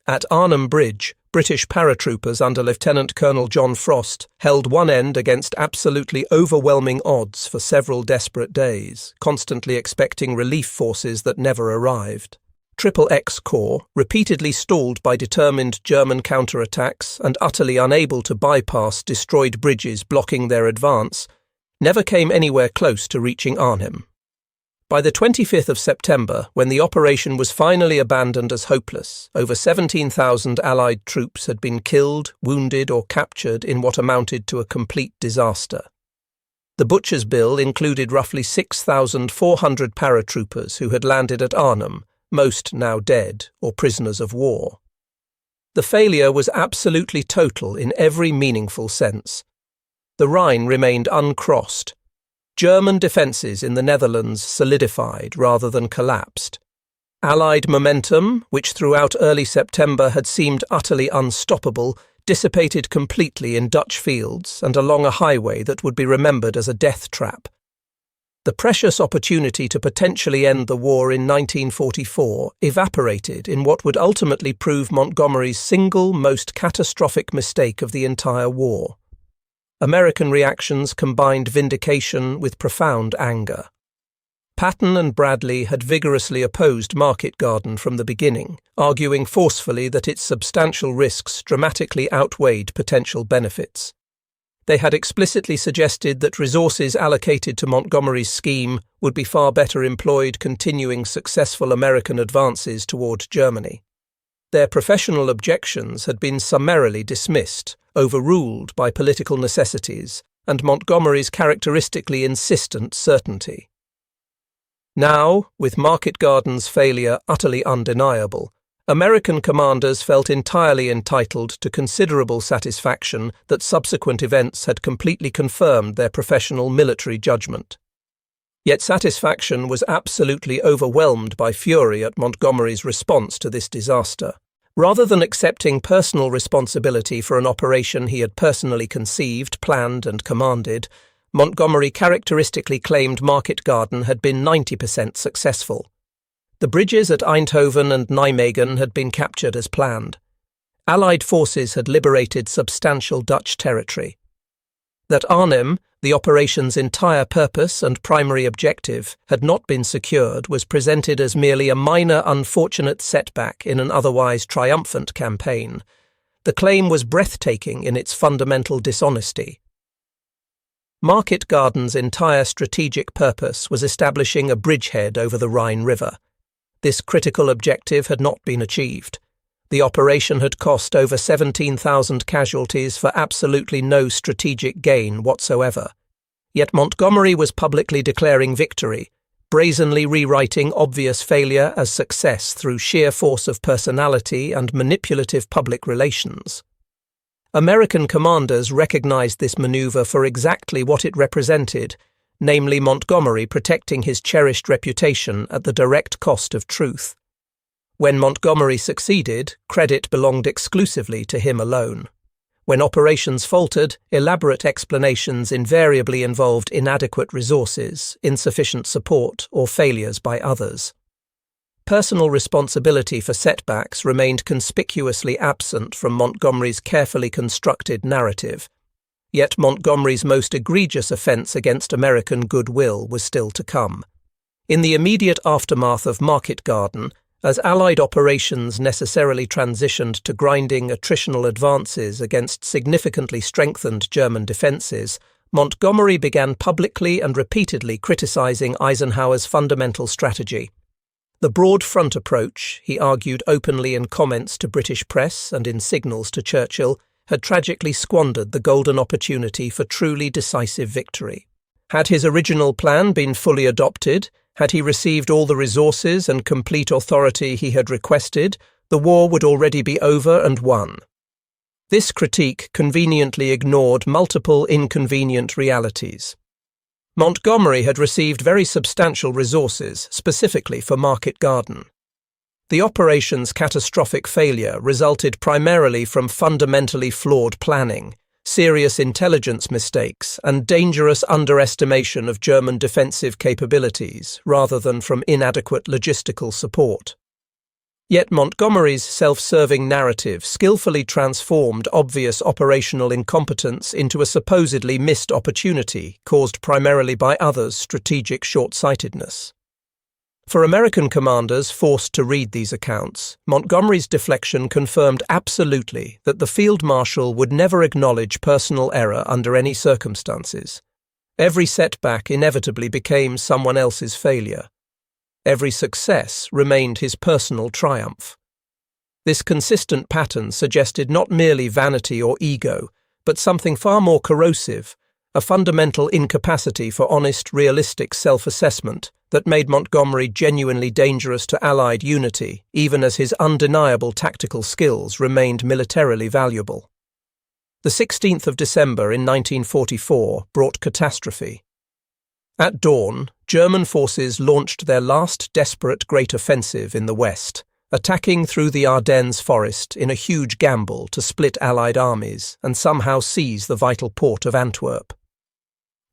At Arnhem Bridge, British paratroopers under Lieutenant Colonel John Frost held one end against absolutely overwhelming odds for several desperate days, constantly expecting relief forces that never arrived. XXX Corps, repeatedly stalled by determined German counterattacks and utterly unable to bypass destroyed bridges blocking their advance, never came anywhere close to reaching Arnhem. By the 25th of September, when the operation was finally abandoned as hopeless, over 17,000 Allied troops had been killed, wounded or captured in what amounted to a complete disaster. The Butcher's Bill included roughly 6,400 paratroopers who had landed at Arnhem, most now dead or prisoners of war. The failure was absolutely total in every meaningful sense. The Rhine remained uncrossed. German defences in the Netherlands solidified rather than collapsed. Allied momentum, which throughout early September had seemed utterly unstoppable, dissipated completely in Dutch fields and along a highway that would be remembered as a death trap. The precious opportunity to potentially end the war in 1944 evaporated in what would ultimately prove Montgomery's single most catastrophic mistake of the entire war. American reactions combined vindication with profound anger. Patton and Bradley had vigorously opposed Market Garden from the beginning, arguing forcefully that its substantial risks dramatically outweighed potential benefits. They had explicitly suggested that resources allocated to Montgomery's scheme would be far better employed continuing successful American advances toward Germany. Their professional objections had been summarily dismissed, overruled by political necessities, and Montgomery's characteristically insistent certainty. Now, with Market Garden's failure utterly undeniable, American commanders felt entirely entitled to considerable satisfaction that subsequent events had completely confirmed their professional military judgment. Yet satisfaction was absolutely overwhelmed by fury at Montgomery's response to this disaster. Rather than accepting personal responsibility for an operation he had personally conceived, planned, and commanded, Montgomery characteristically claimed Market Garden had been 90% successful. The bridges at Eindhoven and Nijmegen had been captured as planned. Allied forces had liberated substantial Dutch territory. That Arnhem, the operation's entire purpose and primary objective, had not been secured was presented as merely a minor unfortunate setback in an otherwise triumphant campaign. The claim was breathtaking in its fundamental dishonesty. Market Garden's entire strategic purpose was establishing a bridgehead over the Rhine River. This critical objective had not been achieved. The operation had cost over 17,000 casualties for absolutely no strategic gain whatsoever. Yet Montgomery was publicly declaring victory, brazenly rewriting obvious failure as success through sheer force of personality and manipulative public relations. American commanders recognized this maneuver for exactly what it represented, namely Montgomery protecting his cherished reputation at the direct cost of truth. When Montgomery succeeded, credit belonged exclusively to him alone. When operations faltered, elaborate explanations invariably involved inadequate resources, insufficient support, or failures by others. Personal responsibility for setbacks remained conspicuously absent from Montgomery's carefully constructed narrative. Yet Montgomery's most egregious offence against American goodwill was still to come. In the immediate aftermath of Market Garden, as Allied operations necessarily transitioned to grinding attritional advances against significantly strengthened German defences, Montgomery began publicly and repeatedly criticising Eisenhower's fundamental strategy. The broad front approach, he argued openly in comments to British press and in signals to Churchill, had tragically squandered the golden opportunity for truly decisive victory. Had his original plan been fully adopted, had he received all the resources and complete authority he had requested, the war would already be over and won. This critique conveniently ignored multiple inconvenient realities. Montgomery had received very substantial resources specifically for Market Garden. The operation's catastrophic failure resulted primarily from fundamentally flawed planning, serious intelligence mistakes, and dangerous underestimation of German defensive capabilities, rather than from inadequate logistical support. Yet Montgomery's self-serving narrative skillfully transformed obvious operational incompetence into a supposedly missed opportunity caused primarily by others' strategic short-sightedness. For American commanders forced to read these accounts, Montgomery's deflection confirmed absolutely that the field marshal would never acknowledge personal error under any circumstances. Every setback inevitably became someone else's failure. Every success remained his personal triumph. This consistent pattern suggested not merely vanity or ego, but something far more corrosive, a fundamental incapacity for honest, realistic self-assessment that made Montgomery genuinely dangerous to Allied unity, even as his undeniable tactical skills remained militarily valuable. The 16th of December in 1944 brought catastrophe. At dawn, German forces launched their last desperate great offensive in the west, attacking through the Ardennes forest in a huge gamble to split Allied armies and somehow seize the vital port of Antwerp.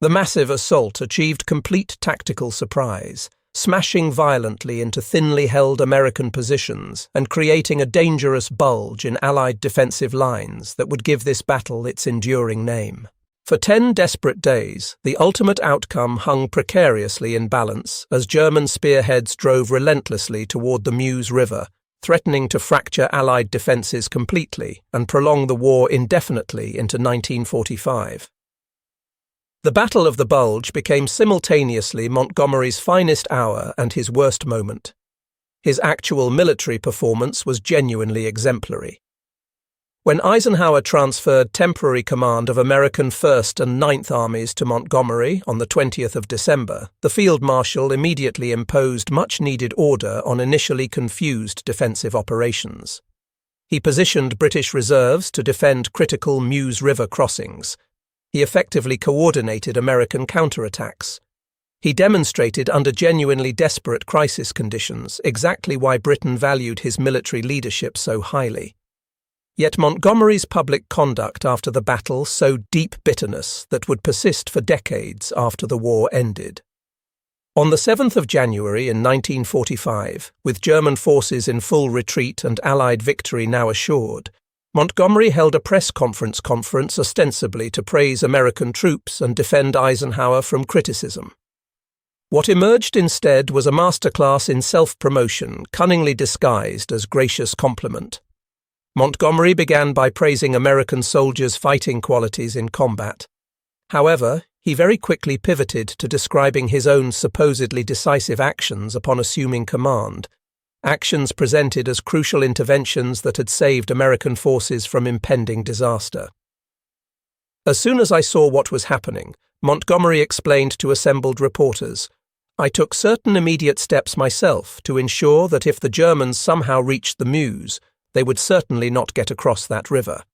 The massive assault achieved complete tactical surprise, smashing violently into thinly held American positions and creating a dangerous bulge in Allied defensive lines that would give this battle its enduring name. For 10 desperate days, the ultimate outcome hung precariously in balance as German spearheads drove relentlessly toward the Meuse River, threatening to fracture Allied defences completely and prolong the war indefinitely into 1945. The Battle of the Bulge became simultaneously Montgomery's finest hour and his worst moment. His actual military performance was genuinely exemplary. When Eisenhower transferred temporary command of American 1st and 9th Armies to Montgomery on the 20th of December, the Field Marshal immediately imposed much-needed order on initially confused defensive operations. He positioned British reserves to defend critical Meuse River crossings. He effectively coordinated American counterattacks. He demonstrated under genuinely desperate crisis conditions exactly why Britain valued his military leadership so highly. Yet Montgomery's public conduct after the battle sowed deep bitterness that would persist for decades after the war ended. On the 7th of January in 1945, with German forces in full retreat and Allied victory now assured, Montgomery held a press conference ostensibly to praise American troops and defend Eisenhower from criticism. What emerged instead was a masterclass in self-promotion, cunningly disguised as gracious compliment. Montgomery began by praising American soldiers' fighting qualities in combat. However, he very quickly pivoted to describing his own supposedly decisive actions upon assuming command, actions presented as crucial interventions that had saved American forces from impending disaster. As soon as I saw what was happening, Montgomery explained to assembled reporters, "I took certain immediate steps myself to ensure that if the Germans somehow reached the Meuse, they would certainly not get across that river."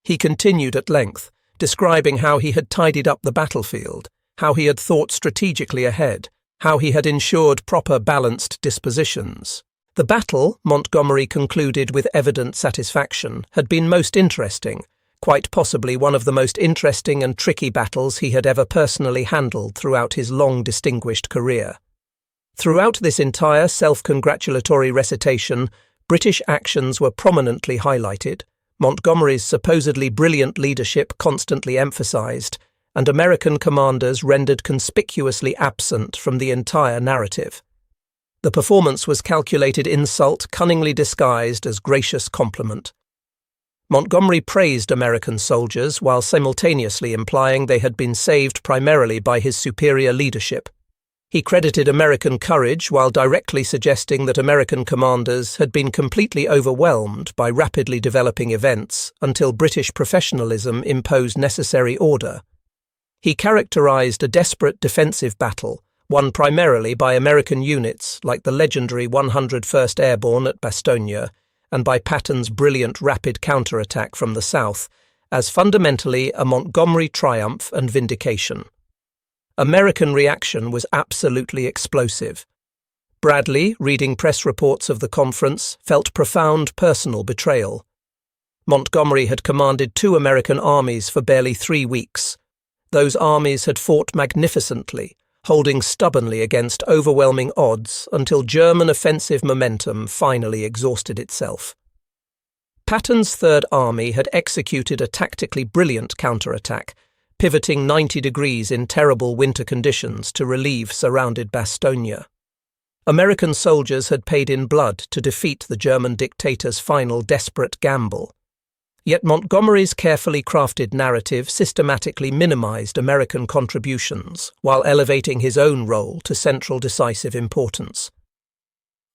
He continued at length, describing how he had tidied up the battlefield, how he had thought strategically ahead, how he had ensured proper balanced dispositions. The battle, Montgomery concluded with evident satisfaction, had been most interesting, quite possibly one of the most interesting and tricky battles he had ever personally handled throughout his long distinguished career. Throughout this entire self-congratulatory recitation, British actions were prominently highlighted, Montgomery's supposedly brilliant leadership constantly emphasized, and American commanders rendered conspicuously absent from the entire narrative. The performance was calculated insult cunningly disguised as gracious compliment. Montgomery praised American soldiers while simultaneously implying they had been saved primarily by his superior leadership. He credited American courage while directly suggesting that American commanders had been completely overwhelmed by rapidly developing events until British professionalism imposed necessary order. He characterized a desperate defensive battle, won primarily by American units like the legendary 101st Airborne at Bastogne and by Patton's brilliant rapid counterattack from the south, as fundamentally a Montgomery triumph and vindication. American reaction was absolutely explosive. Bradley, reading press reports of the conference, felt profound personal betrayal. Montgomery had commanded 2 American armies for barely 3 weeks. Those armies had fought magnificently, holding stubbornly against overwhelming odds until German offensive momentum finally exhausted itself. Patton's Third Army had executed a tactically brilliant counterattack, pivoting 90 degrees in terrible winter conditions to relieve surrounded Bastogne. American soldiers had paid in blood to defeat the German dictator's final desperate gamble. Yet Montgomery's carefully crafted narrative systematically minimized American contributions while elevating his own role to central decisive importance.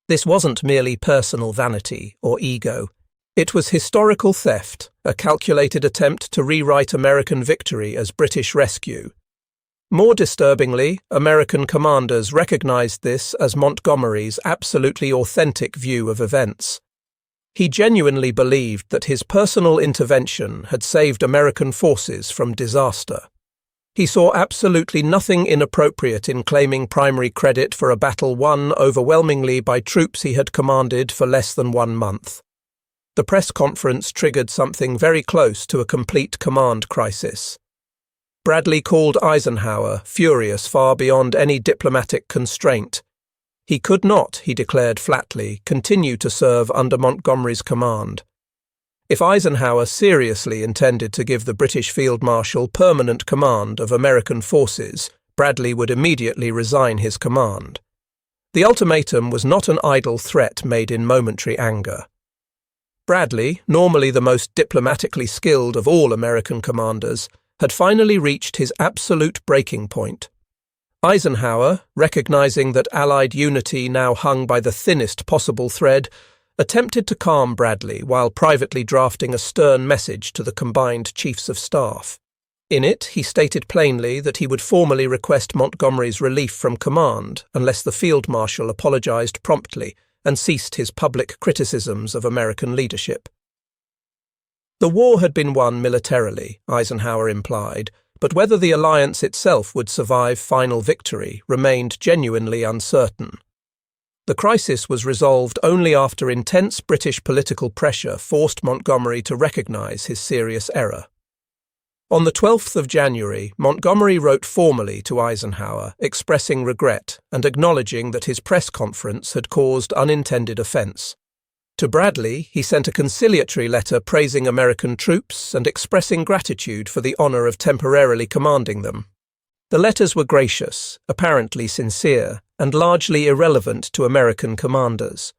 This wasn't merely personal vanity or ego. It was historical theft, a calculated attempt to rewrite American victory as British rescue. More disturbingly, American commanders recognized this as Montgomery's absolutely authentic view of events. He genuinely believed that his personal intervention had saved American forces from disaster. He saw absolutely nothing inappropriate in claiming primary credit for a battle won overwhelmingly by troops he had commanded for less than 1 month. The press conference triggered something very close to a complete command crisis. Bradley called Eisenhower furious far beyond any diplomatic constraint. He could not, he declared flatly, continue to serve under Montgomery's command. If Eisenhower seriously intended to give the British Field Marshal permanent command of American forces, Bradley would immediately resign his command. The ultimatum was not an idle threat made in momentary anger. Bradley, normally the most diplomatically skilled of all American commanders, had finally reached his absolute breaking point. Eisenhower, recognizing that Allied unity now hung by the thinnest possible thread, attempted to calm Bradley while privately drafting a stern message to the combined chiefs of staff. In it, he stated plainly that he would formally request Montgomery's relief from command unless the Field Marshal apologized promptly and ceased his public criticisms of American leadership. The war had been won militarily, Eisenhower implied, but whether the alliance itself would survive final victory remained genuinely uncertain. The crisis was resolved only after intense British political pressure forced Montgomery to recognize his serious error. On the 12th of January, Montgomery wrote formally to Eisenhower, expressing regret and acknowledging that his press conference had caused unintended offense. To Bradley, he sent a conciliatory letter praising American troops and expressing gratitude for the honor of temporarily commanding them. The letters were gracious, apparently sincere, and largely irrelevant to American commanders.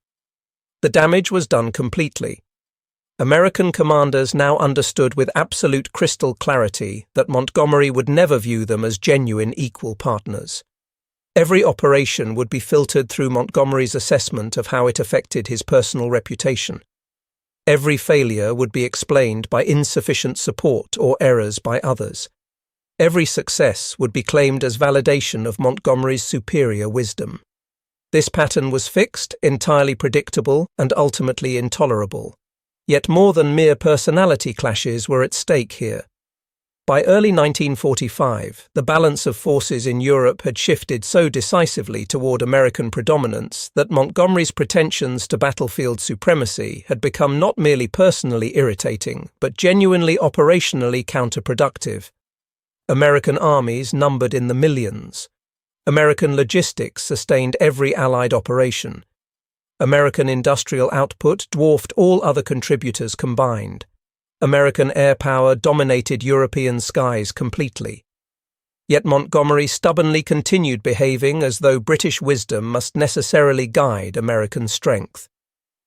The damage was done completely. American commanders now understood with absolute crystal clarity that Montgomery would never view them as genuine equal partners. Every operation would be filtered through Montgomery's assessment of how it affected his personal reputation. Every failure would be explained by insufficient support or errors by others. Every success would be claimed as validation of Montgomery's superior wisdom. This pattern was fixed, entirely predictable, and ultimately intolerable. Yet more than mere personality clashes were at stake here. By early 1945, the balance of forces in Europe had shifted so decisively toward American predominance that Montgomery's pretensions to battlefield supremacy had become not merely personally irritating, but genuinely operationally counterproductive. American armies numbered in the millions. American logistics sustained every Allied operation. American industrial output dwarfed all other contributors combined. American air power dominated European skies completely. Yet Montgomery stubbornly continued behaving as though British wisdom must necessarily guide American strength.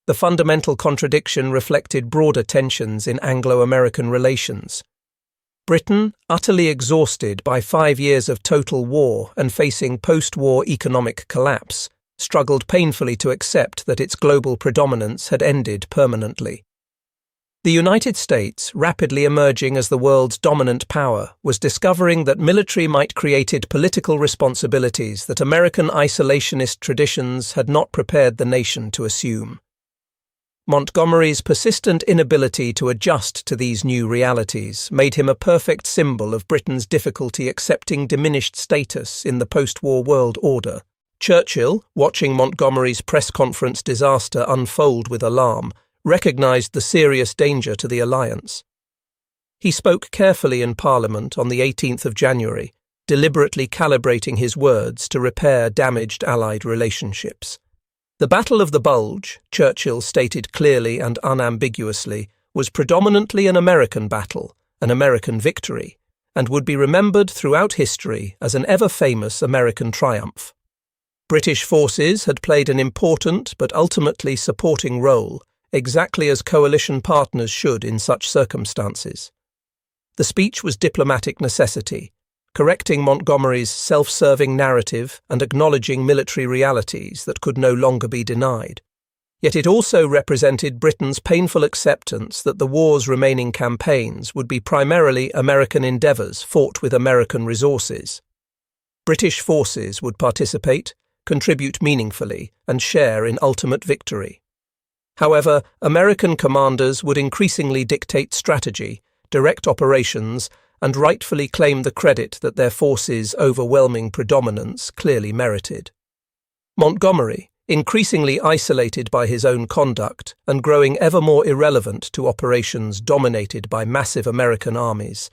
The fundamental contradiction reflected broader tensions in Anglo-American relations. Britain, utterly exhausted by 5 years of total war and facing post-war economic collapse, struggled painfully to accept that its global predominance had ended permanently. The United States, rapidly emerging as the world's dominant power, was discovering that military might create political responsibilities that American isolationist traditions had not prepared the nation to assume. Montgomery's persistent inability to adjust to these new realities made him a perfect symbol of Britain's difficulty accepting diminished status in the post-war world order. Churchill, watching Montgomery's press conference disaster unfold with alarm, recognized the serious danger to the alliance. He spoke carefully in Parliament on the 18th of January, deliberately calibrating his words to repair damaged Allied relationships. The Battle of the Bulge, Churchill stated clearly and unambiguously, was predominantly an American battle, an American victory, and would be remembered throughout history as an ever-famous American triumph. British forces had played an important but ultimately supporting role, exactly as coalition partners should in such circumstances. The speech was diplomatic necessity, correcting Montgomery's self-serving narrative and acknowledging military realities that could no longer be denied. Yet it also represented Britain's painful acceptance that the war's remaining campaigns would be primarily American endeavours fought with American resources. British forces would participate, contribute meaningfully, and share in ultimate victory. However, American commanders would increasingly dictate strategy, direct operations, and rightfully claim the credit that their forces' overwhelming predominance clearly merited. Montgomery, increasingly isolated by his own conduct and growing ever more irrelevant to operations dominated by massive American armies,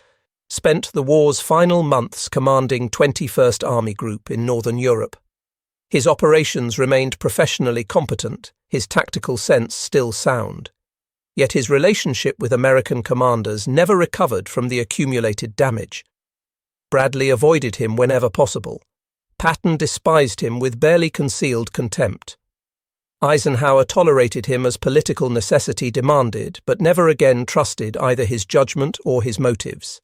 spent the war's final months commanding 21st Army Group in Northern Europe. His operations remained professionally competent, his tactical sense still sound. Yet his relationship with American commanders never recovered from the accumulated damage. Bradley avoided him whenever possible. Patton despised him with barely concealed contempt. Eisenhower tolerated him as political necessity demanded, but never again trusted either his judgment or his motives.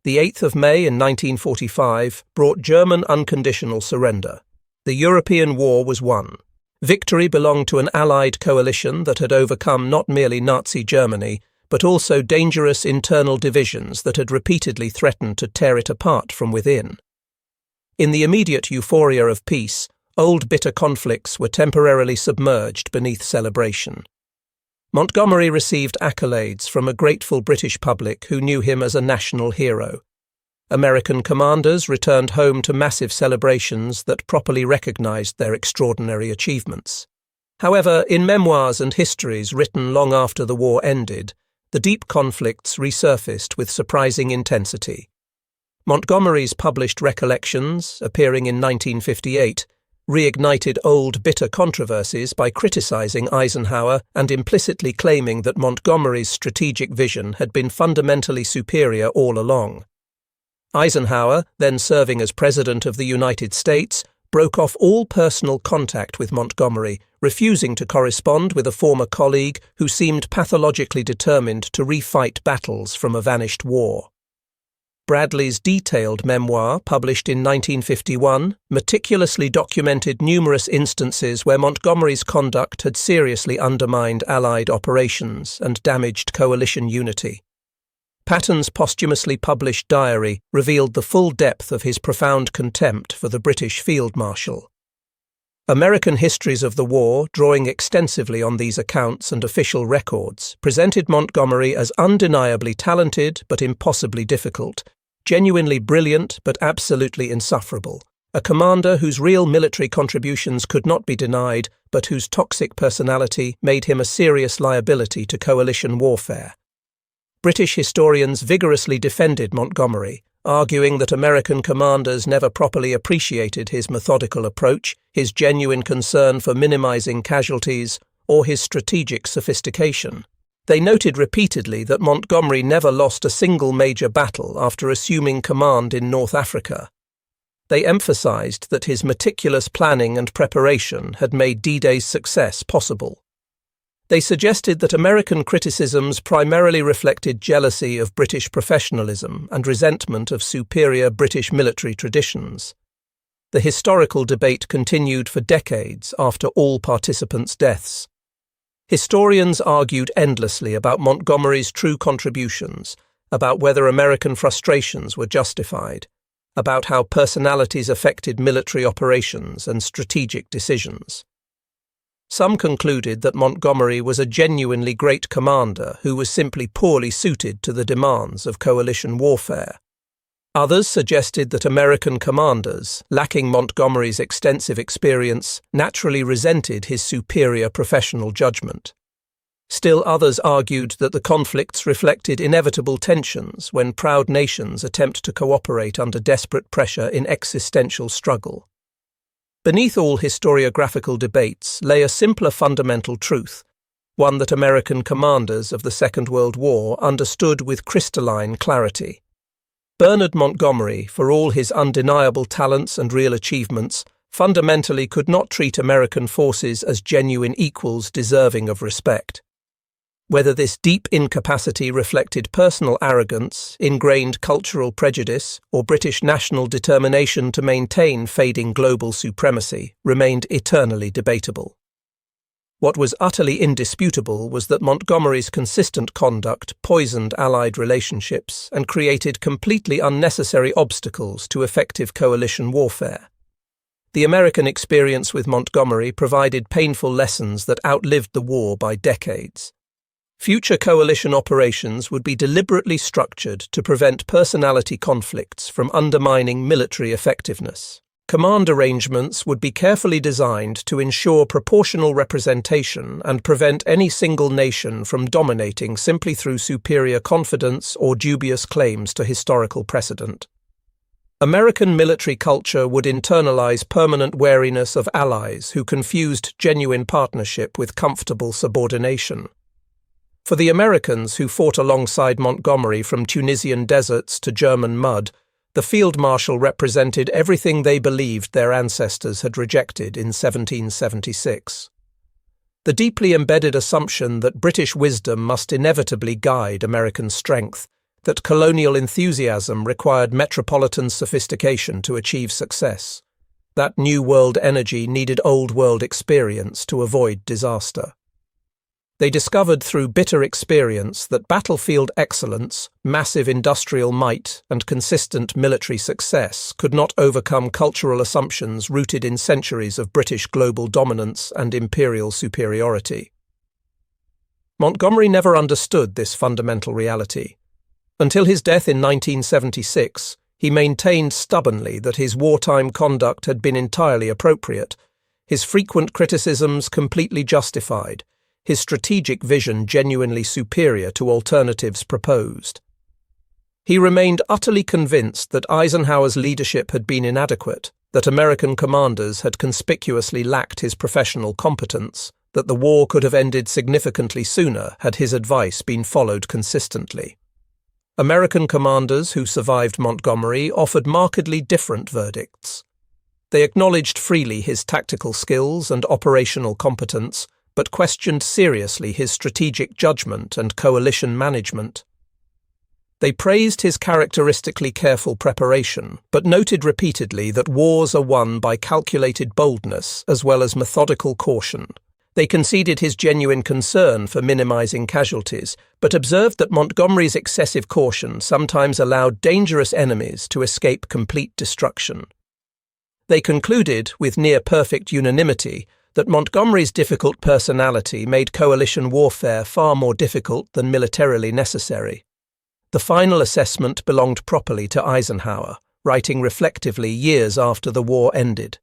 The 8th of May in 1945 brought German unconditional surrender. The European war was won. Victory belonged to an Allied coalition that had overcome not merely Nazi Germany, but also dangerous internal divisions that had repeatedly threatened to tear it apart from within. In the immediate euphoria of peace, old bitter conflicts were temporarily submerged beneath celebration. Montgomery received accolades from a grateful British public who knew him as a national hero. American commanders returned home to massive celebrations that properly recognized their extraordinary achievements. However, in memoirs and histories written long after the war ended, the deep conflicts resurfaced with surprising intensity. Montgomery's published recollections, appearing in 1958, reignited old bitter controversies by criticizing Eisenhower and implicitly claiming that Montgomery's strategic vision had been fundamentally superior all along. Eisenhower, then serving as President of the United States, broke off all personal contact with Montgomery, refusing to correspond with a former colleague who seemed pathologically determined to refight battles from a vanished war. Bradley's detailed memoir, published in 1951, meticulously documented numerous instances where Montgomery's conduct had seriously undermined Allied operations and damaged coalition unity. Patton's posthumously published diary revealed the full depth of his profound contempt for the British Field Marshal. American histories of the war, drawing extensively on these accounts and official records, presented Montgomery as undeniably talented but impossibly difficult, genuinely brilliant but absolutely insufferable, a commander whose real military contributions could not be denied but whose toxic personality made him a serious liability to coalition warfare. British historians vigorously defended Montgomery, arguing that American commanders never properly appreciated his methodical approach, his genuine concern for minimizing casualties, or his strategic sophistication. They noted repeatedly that Montgomery never lost a single major battle after assuming command in North Africa. They emphasized that his meticulous planning and preparation had made D-Day's success possible. They suggested that American criticisms primarily reflected jealousy of British professionalism and resentment of superior British military traditions. The historical debate continued for decades after all participants' deaths. Historians argued endlessly about Montgomery's true contributions, about whether American frustrations were justified, about how personalities affected military operations and strategic decisions. Some concluded that Montgomery was a genuinely great commander who was simply poorly suited to the demands of coalition warfare. Others suggested that American commanders, lacking Montgomery's extensive experience, naturally resented his superior professional judgment. Still others argued that the conflicts reflected inevitable tensions when proud nations attempt to cooperate under desperate pressure in existential struggle. Beneath all historiographical debates lay a simpler fundamental truth, one that American commanders of the Second World War understood with crystalline clarity. Bernard Montgomery, for all his undeniable talents and real achievements, fundamentally could not treat American forces as genuine equals deserving of respect. Whether this deep incapacity reflected personal arrogance, ingrained cultural prejudice, or British national determination to maintain fading global supremacy remained eternally debatable. What was utterly indisputable was that Montgomery's consistent conduct poisoned Allied relationships and created completely unnecessary obstacles to effective coalition warfare. The American experience with Montgomery provided painful lessons that outlived the war by decades. Future coalition operations would be deliberately structured to prevent personality conflicts from undermining military effectiveness. Command arrangements would be carefully designed to ensure proportional representation and prevent any single nation from dominating simply through superior confidence or dubious claims to historical precedent. American military culture would internalize permanent wariness of allies who confused genuine partnership with comfortable subordination. For the Americans who fought alongside Montgomery from Tunisian deserts to German mud, the Field Marshal represented everything they believed their ancestors had rejected in 1776. The deeply embedded assumption that British wisdom must inevitably guide American strength, that colonial enthusiasm required metropolitan sophistication to achieve success, that New World energy needed Old World experience to avoid disaster. They discovered through bitter experience that battlefield excellence, massive industrial might, and consistent military success could not overcome cultural assumptions rooted in centuries of British global dominance and imperial superiority. Montgomery never understood this fundamental reality. Until his death in 1976, he maintained stubbornly that his wartime conduct had been entirely appropriate, his frequent criticisms completely justified, his strategic vision genuinely superior to alternatives proposed. He remained utterly convinced that Eisenhower's leadership had been inadequate, that American commanders had conspicuously lacked his professional competence, that the war could have ended significantly sooner had his advice been followed consistently. American commanders who survived Montgomery offered markedly different verdicts. They acknowledged freely his tactical skills and operational competence, but questioned seriously his strategic judgment and coalition management. They praised his characteristically careful preparation, but noted repeatedly that wars are won by calculated boldness as well as methodical caution. They conceded his genuine concern for minimizing casualties, but observed that Montgomery's excessive caution sometimes allowed dangerous enemies to escape complete destruction. They concluded, with near-perfect unanimity, that Montgomery's difficult personality made coalition warfare far more difficult than militarily necessary. The final assessment belonged properly to Eisenhower, writing reflectively years after the war ended.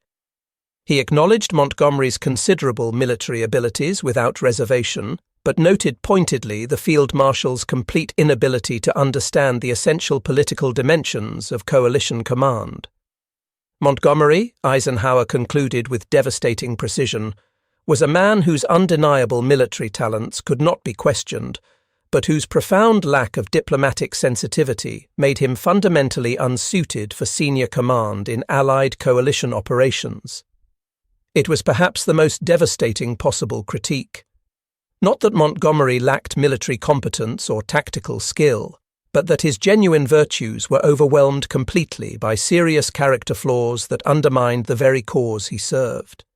He acknowledged Montgomery's considerable military abilities without reservation, but noted pointedly the Field Marshal's complete inability to understand the essential political dimensions of coalition command. Montgomery, Eisenhower concluded with devastating precision, was a man whose undeniable military talents could not be questioned, but whose profound lack of diplomatic sensitivity made him fundamentally unsuited for senior command in Allied coalition operations. It was perhaps the most devastating possible critique. Not that Montgomery lacked military competence or tactical skill, but that his genuine virtues were overwhelmed completely by serious character flaws that undermined the very cause he served.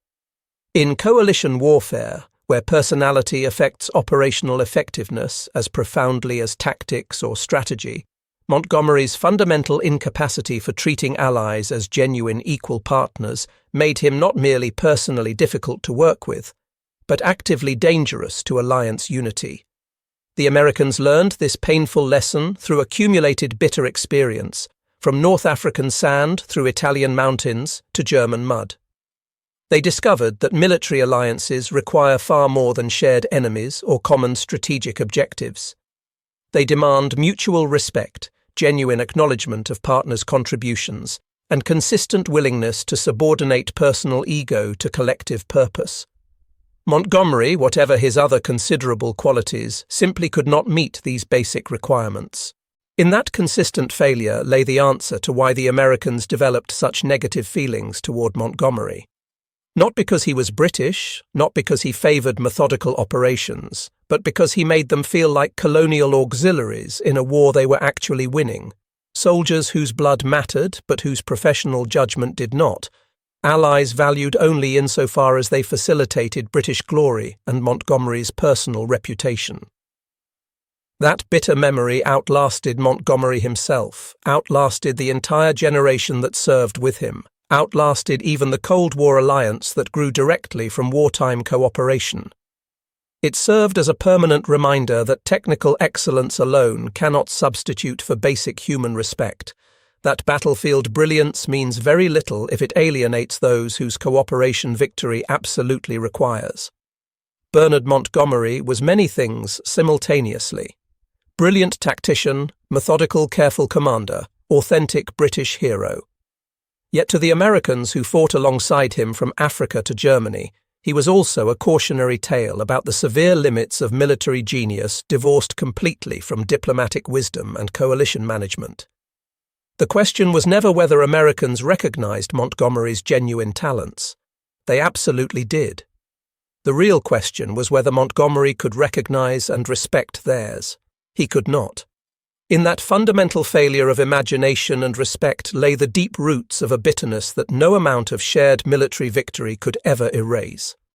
In coalition warfare, where personality affects operational effectiveness as profoundly as tactics or strategy, Montgomery's fundamental incapacity for treating allies as genuine equal partners made him not merely personally difficult to work with, but actively dangerous to alliance unity. The Americans learned this painful lesson through accumulated bitter experience, from North African sand through Italian mountains to German mud. They discovered that military alliances require far more than shared enemies or common strategic objectives. They demand mutual respect, genuine acknowledgement of partners' contributions, and consistent willingness to subordinate personal ego to collective purpose. Montgomery, whatever his other considerable qualities, simply could not meet these basic requirements. In that consistent failure lay the answer to why the Americans developed such negative feelings toward Montgomery. Not because he was British, not because he favoured methodical operations, but because he made them feel like colonial auxiliaries in a war they were actually winning, soldiers whose blood mattered but whose professional judgment did not, allies valued only insofar as they facilitated British glory and Montgomery's personal reputation. That bitter memory outlasted Montgomery himself, outlasted the entire generation that served with him, outlasted even the Cold War alliance that grew directly from wartime cooperation. It served as a permanent reminder that technical excellence alone cannot substitute for basic human respect, that battlefield brilliance means very little if it alienates those whose cooperation victory absolutely requires. Bernard Montgomery was many things simultaneously: brilliant tactician, methodical, careful commander, authentic British hero. Yet to the Americans who fought alongside him from Africa to Germany, he was also a cautionary tale about the severe limits of military genius divorced completely from diplomatic wisdom and coalition management. The question was never whether Americans recognized Montgomery's genuine talents. They absolutely did. The real question was whether Montgomery could recognize and respect theirs. He could not. In that fundamental failure of imagination and respect lay the deep roots of a bitterness that no amount of shared military victory could ever erase.